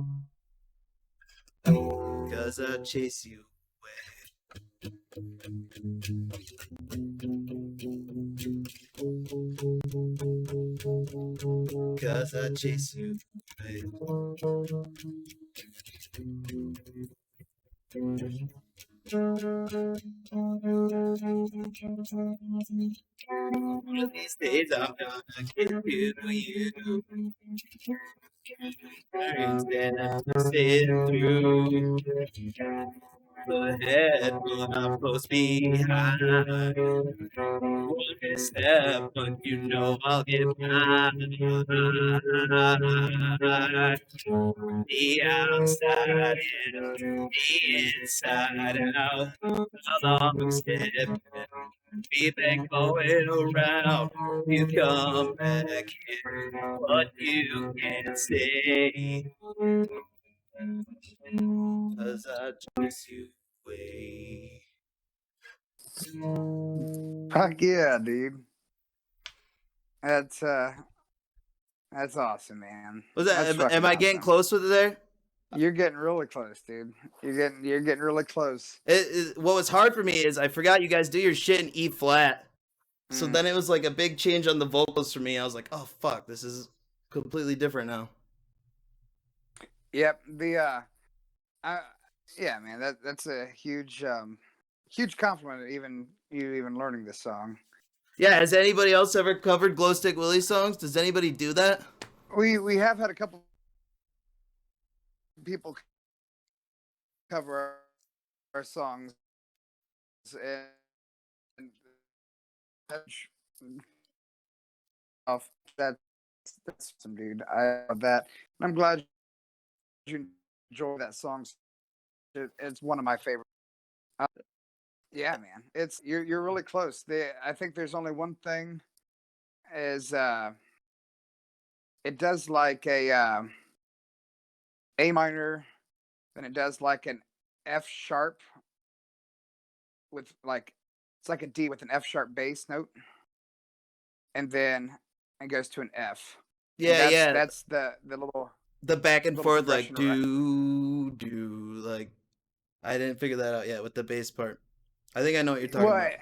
'Cause I chase you away. 'Cause I chase you away. One of these days I'm gonna get to you. Instead of sitting through the head, but I'm close behind. One step, but you know I'll get mine. The outside in, the inside out. A long step, we've been going around. You come back here, but you can't stay. 'Cause I chase you away. Fuck yeah, dude. That's awesome, man. Was That's that? Am I getting awesome. close with it there? You're getting really close, dude. You're getting really close. What was hard for me is I forgot you guys do your shit in E flat. So then it was like a big change on the vocals for me. I was like, oh fuck, this is completely different now. Yep. Yeah, man. That's a huge compliment. Even learning this song. Yeah, has anybody else ever covered Glowstick Willy songs? Does anybody do that? We have had a couple people cover our songs, and that's some dude. I love that. And I'm glad you enjoy that song. It's one of my favorites. Yeah, man. It's you're really close. I think there's only one thing is it does like A minor, then it does like an F sharp with like it's like a D with an F sharp bass note, and then it goes to an F. Yeah, That's the little the back and forth like progression, do like I didn't figure that out yet with the bass part. I think I know what you're talking about.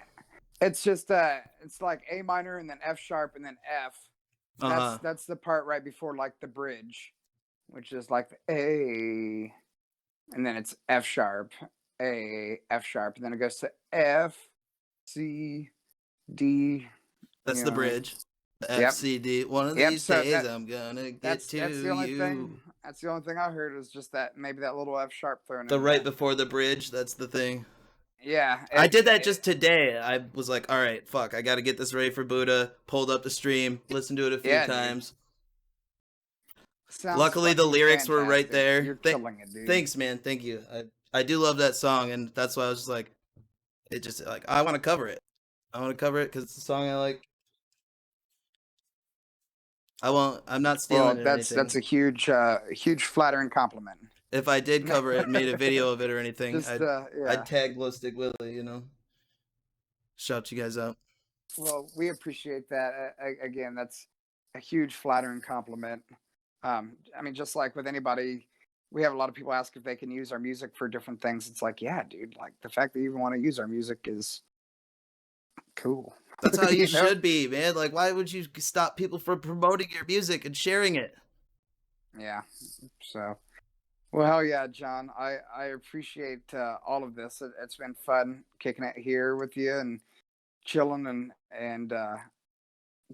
It's just it's like A minor and then F sharp and then F. That's the part right before like the bridge, which is like the A, and then it's F sharp, A, F sharp, and then it goes to F, C, D. That's the bridge. Yep. FCD. One of Yep. these So days, I'm gonna get to that's the only thing. you. That's the only thing I heard was just that maybe that little F sharp thrown The in right there. before the bridge. That's the thing. Yeah. I did that just today. I was like, all right, fuck, I got to get this ready for Buddha. Pulled up the stream, listened to it a few Yeah, dude. times. Sounds Luckily, the fucking lyrics were right fantastic. there. You're killing it, dude. Thanks, man. Thank you. I do love that song, and that's why I was just like, it just like I want to cover it. I want to cover it because it's a song I like. I won't. I'm not Well, stealing it or that's anything. a huge flattering compliment. If I did cover it and made a video of it or anything, Just I'd yeah. tag Glostik Willy. You know, shout you guys out. Well, we appreciate that. Again, that's a huge flattering compliment. I mean, just like with anybody, we have a lot of people ask if they can use our music for different things. It's like, yeah, dude, like the fact that you even want to use our music is cool. That's how you, know? should be, man. Like, why would you stop people from promoting your music and sharing it? Yeah. So, well, hell yeah, John. I appreciate all of this. It's been fun kicking it here with you and chilling and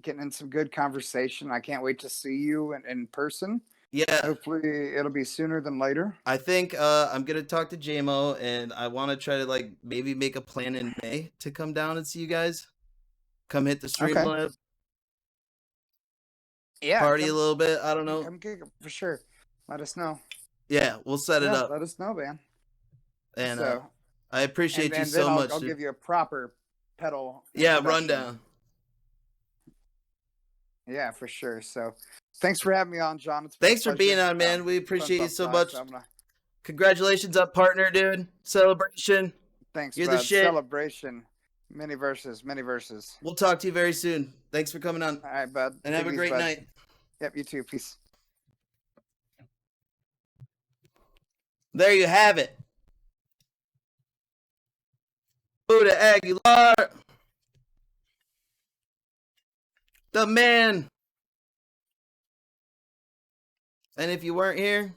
getting in some good conversation. I can't wait to see you in person. Yeah. Hopefully it'll be sooner than later. I think I'm gonna talk to JMO, and I want to try to like maybe make a plan in May to come down and see you guys. Come hit the Streamlab. Okay. Yeah. Party a little bit. I don't know. Come kick it for sure. Let us know. Yeah, we'll set it up. Let us know, man. And so, I appreciate you and so then much. I'll give you a proper pedal. Yeah, rundown. Yeah, for sure. So, thanks for having me on, John. Thanks for being on, man. We appreciate you so much. Congratulations up, partner, dude. Celebration. Thanks, You're bud. the shit. Celebration. Many verses. We'll talk to you very soon. Thanks for coming on. All right, bud. And have a great night. Yep, you too. Peace. There you have it. Buddha Aguilar. The man. And if you weren't here,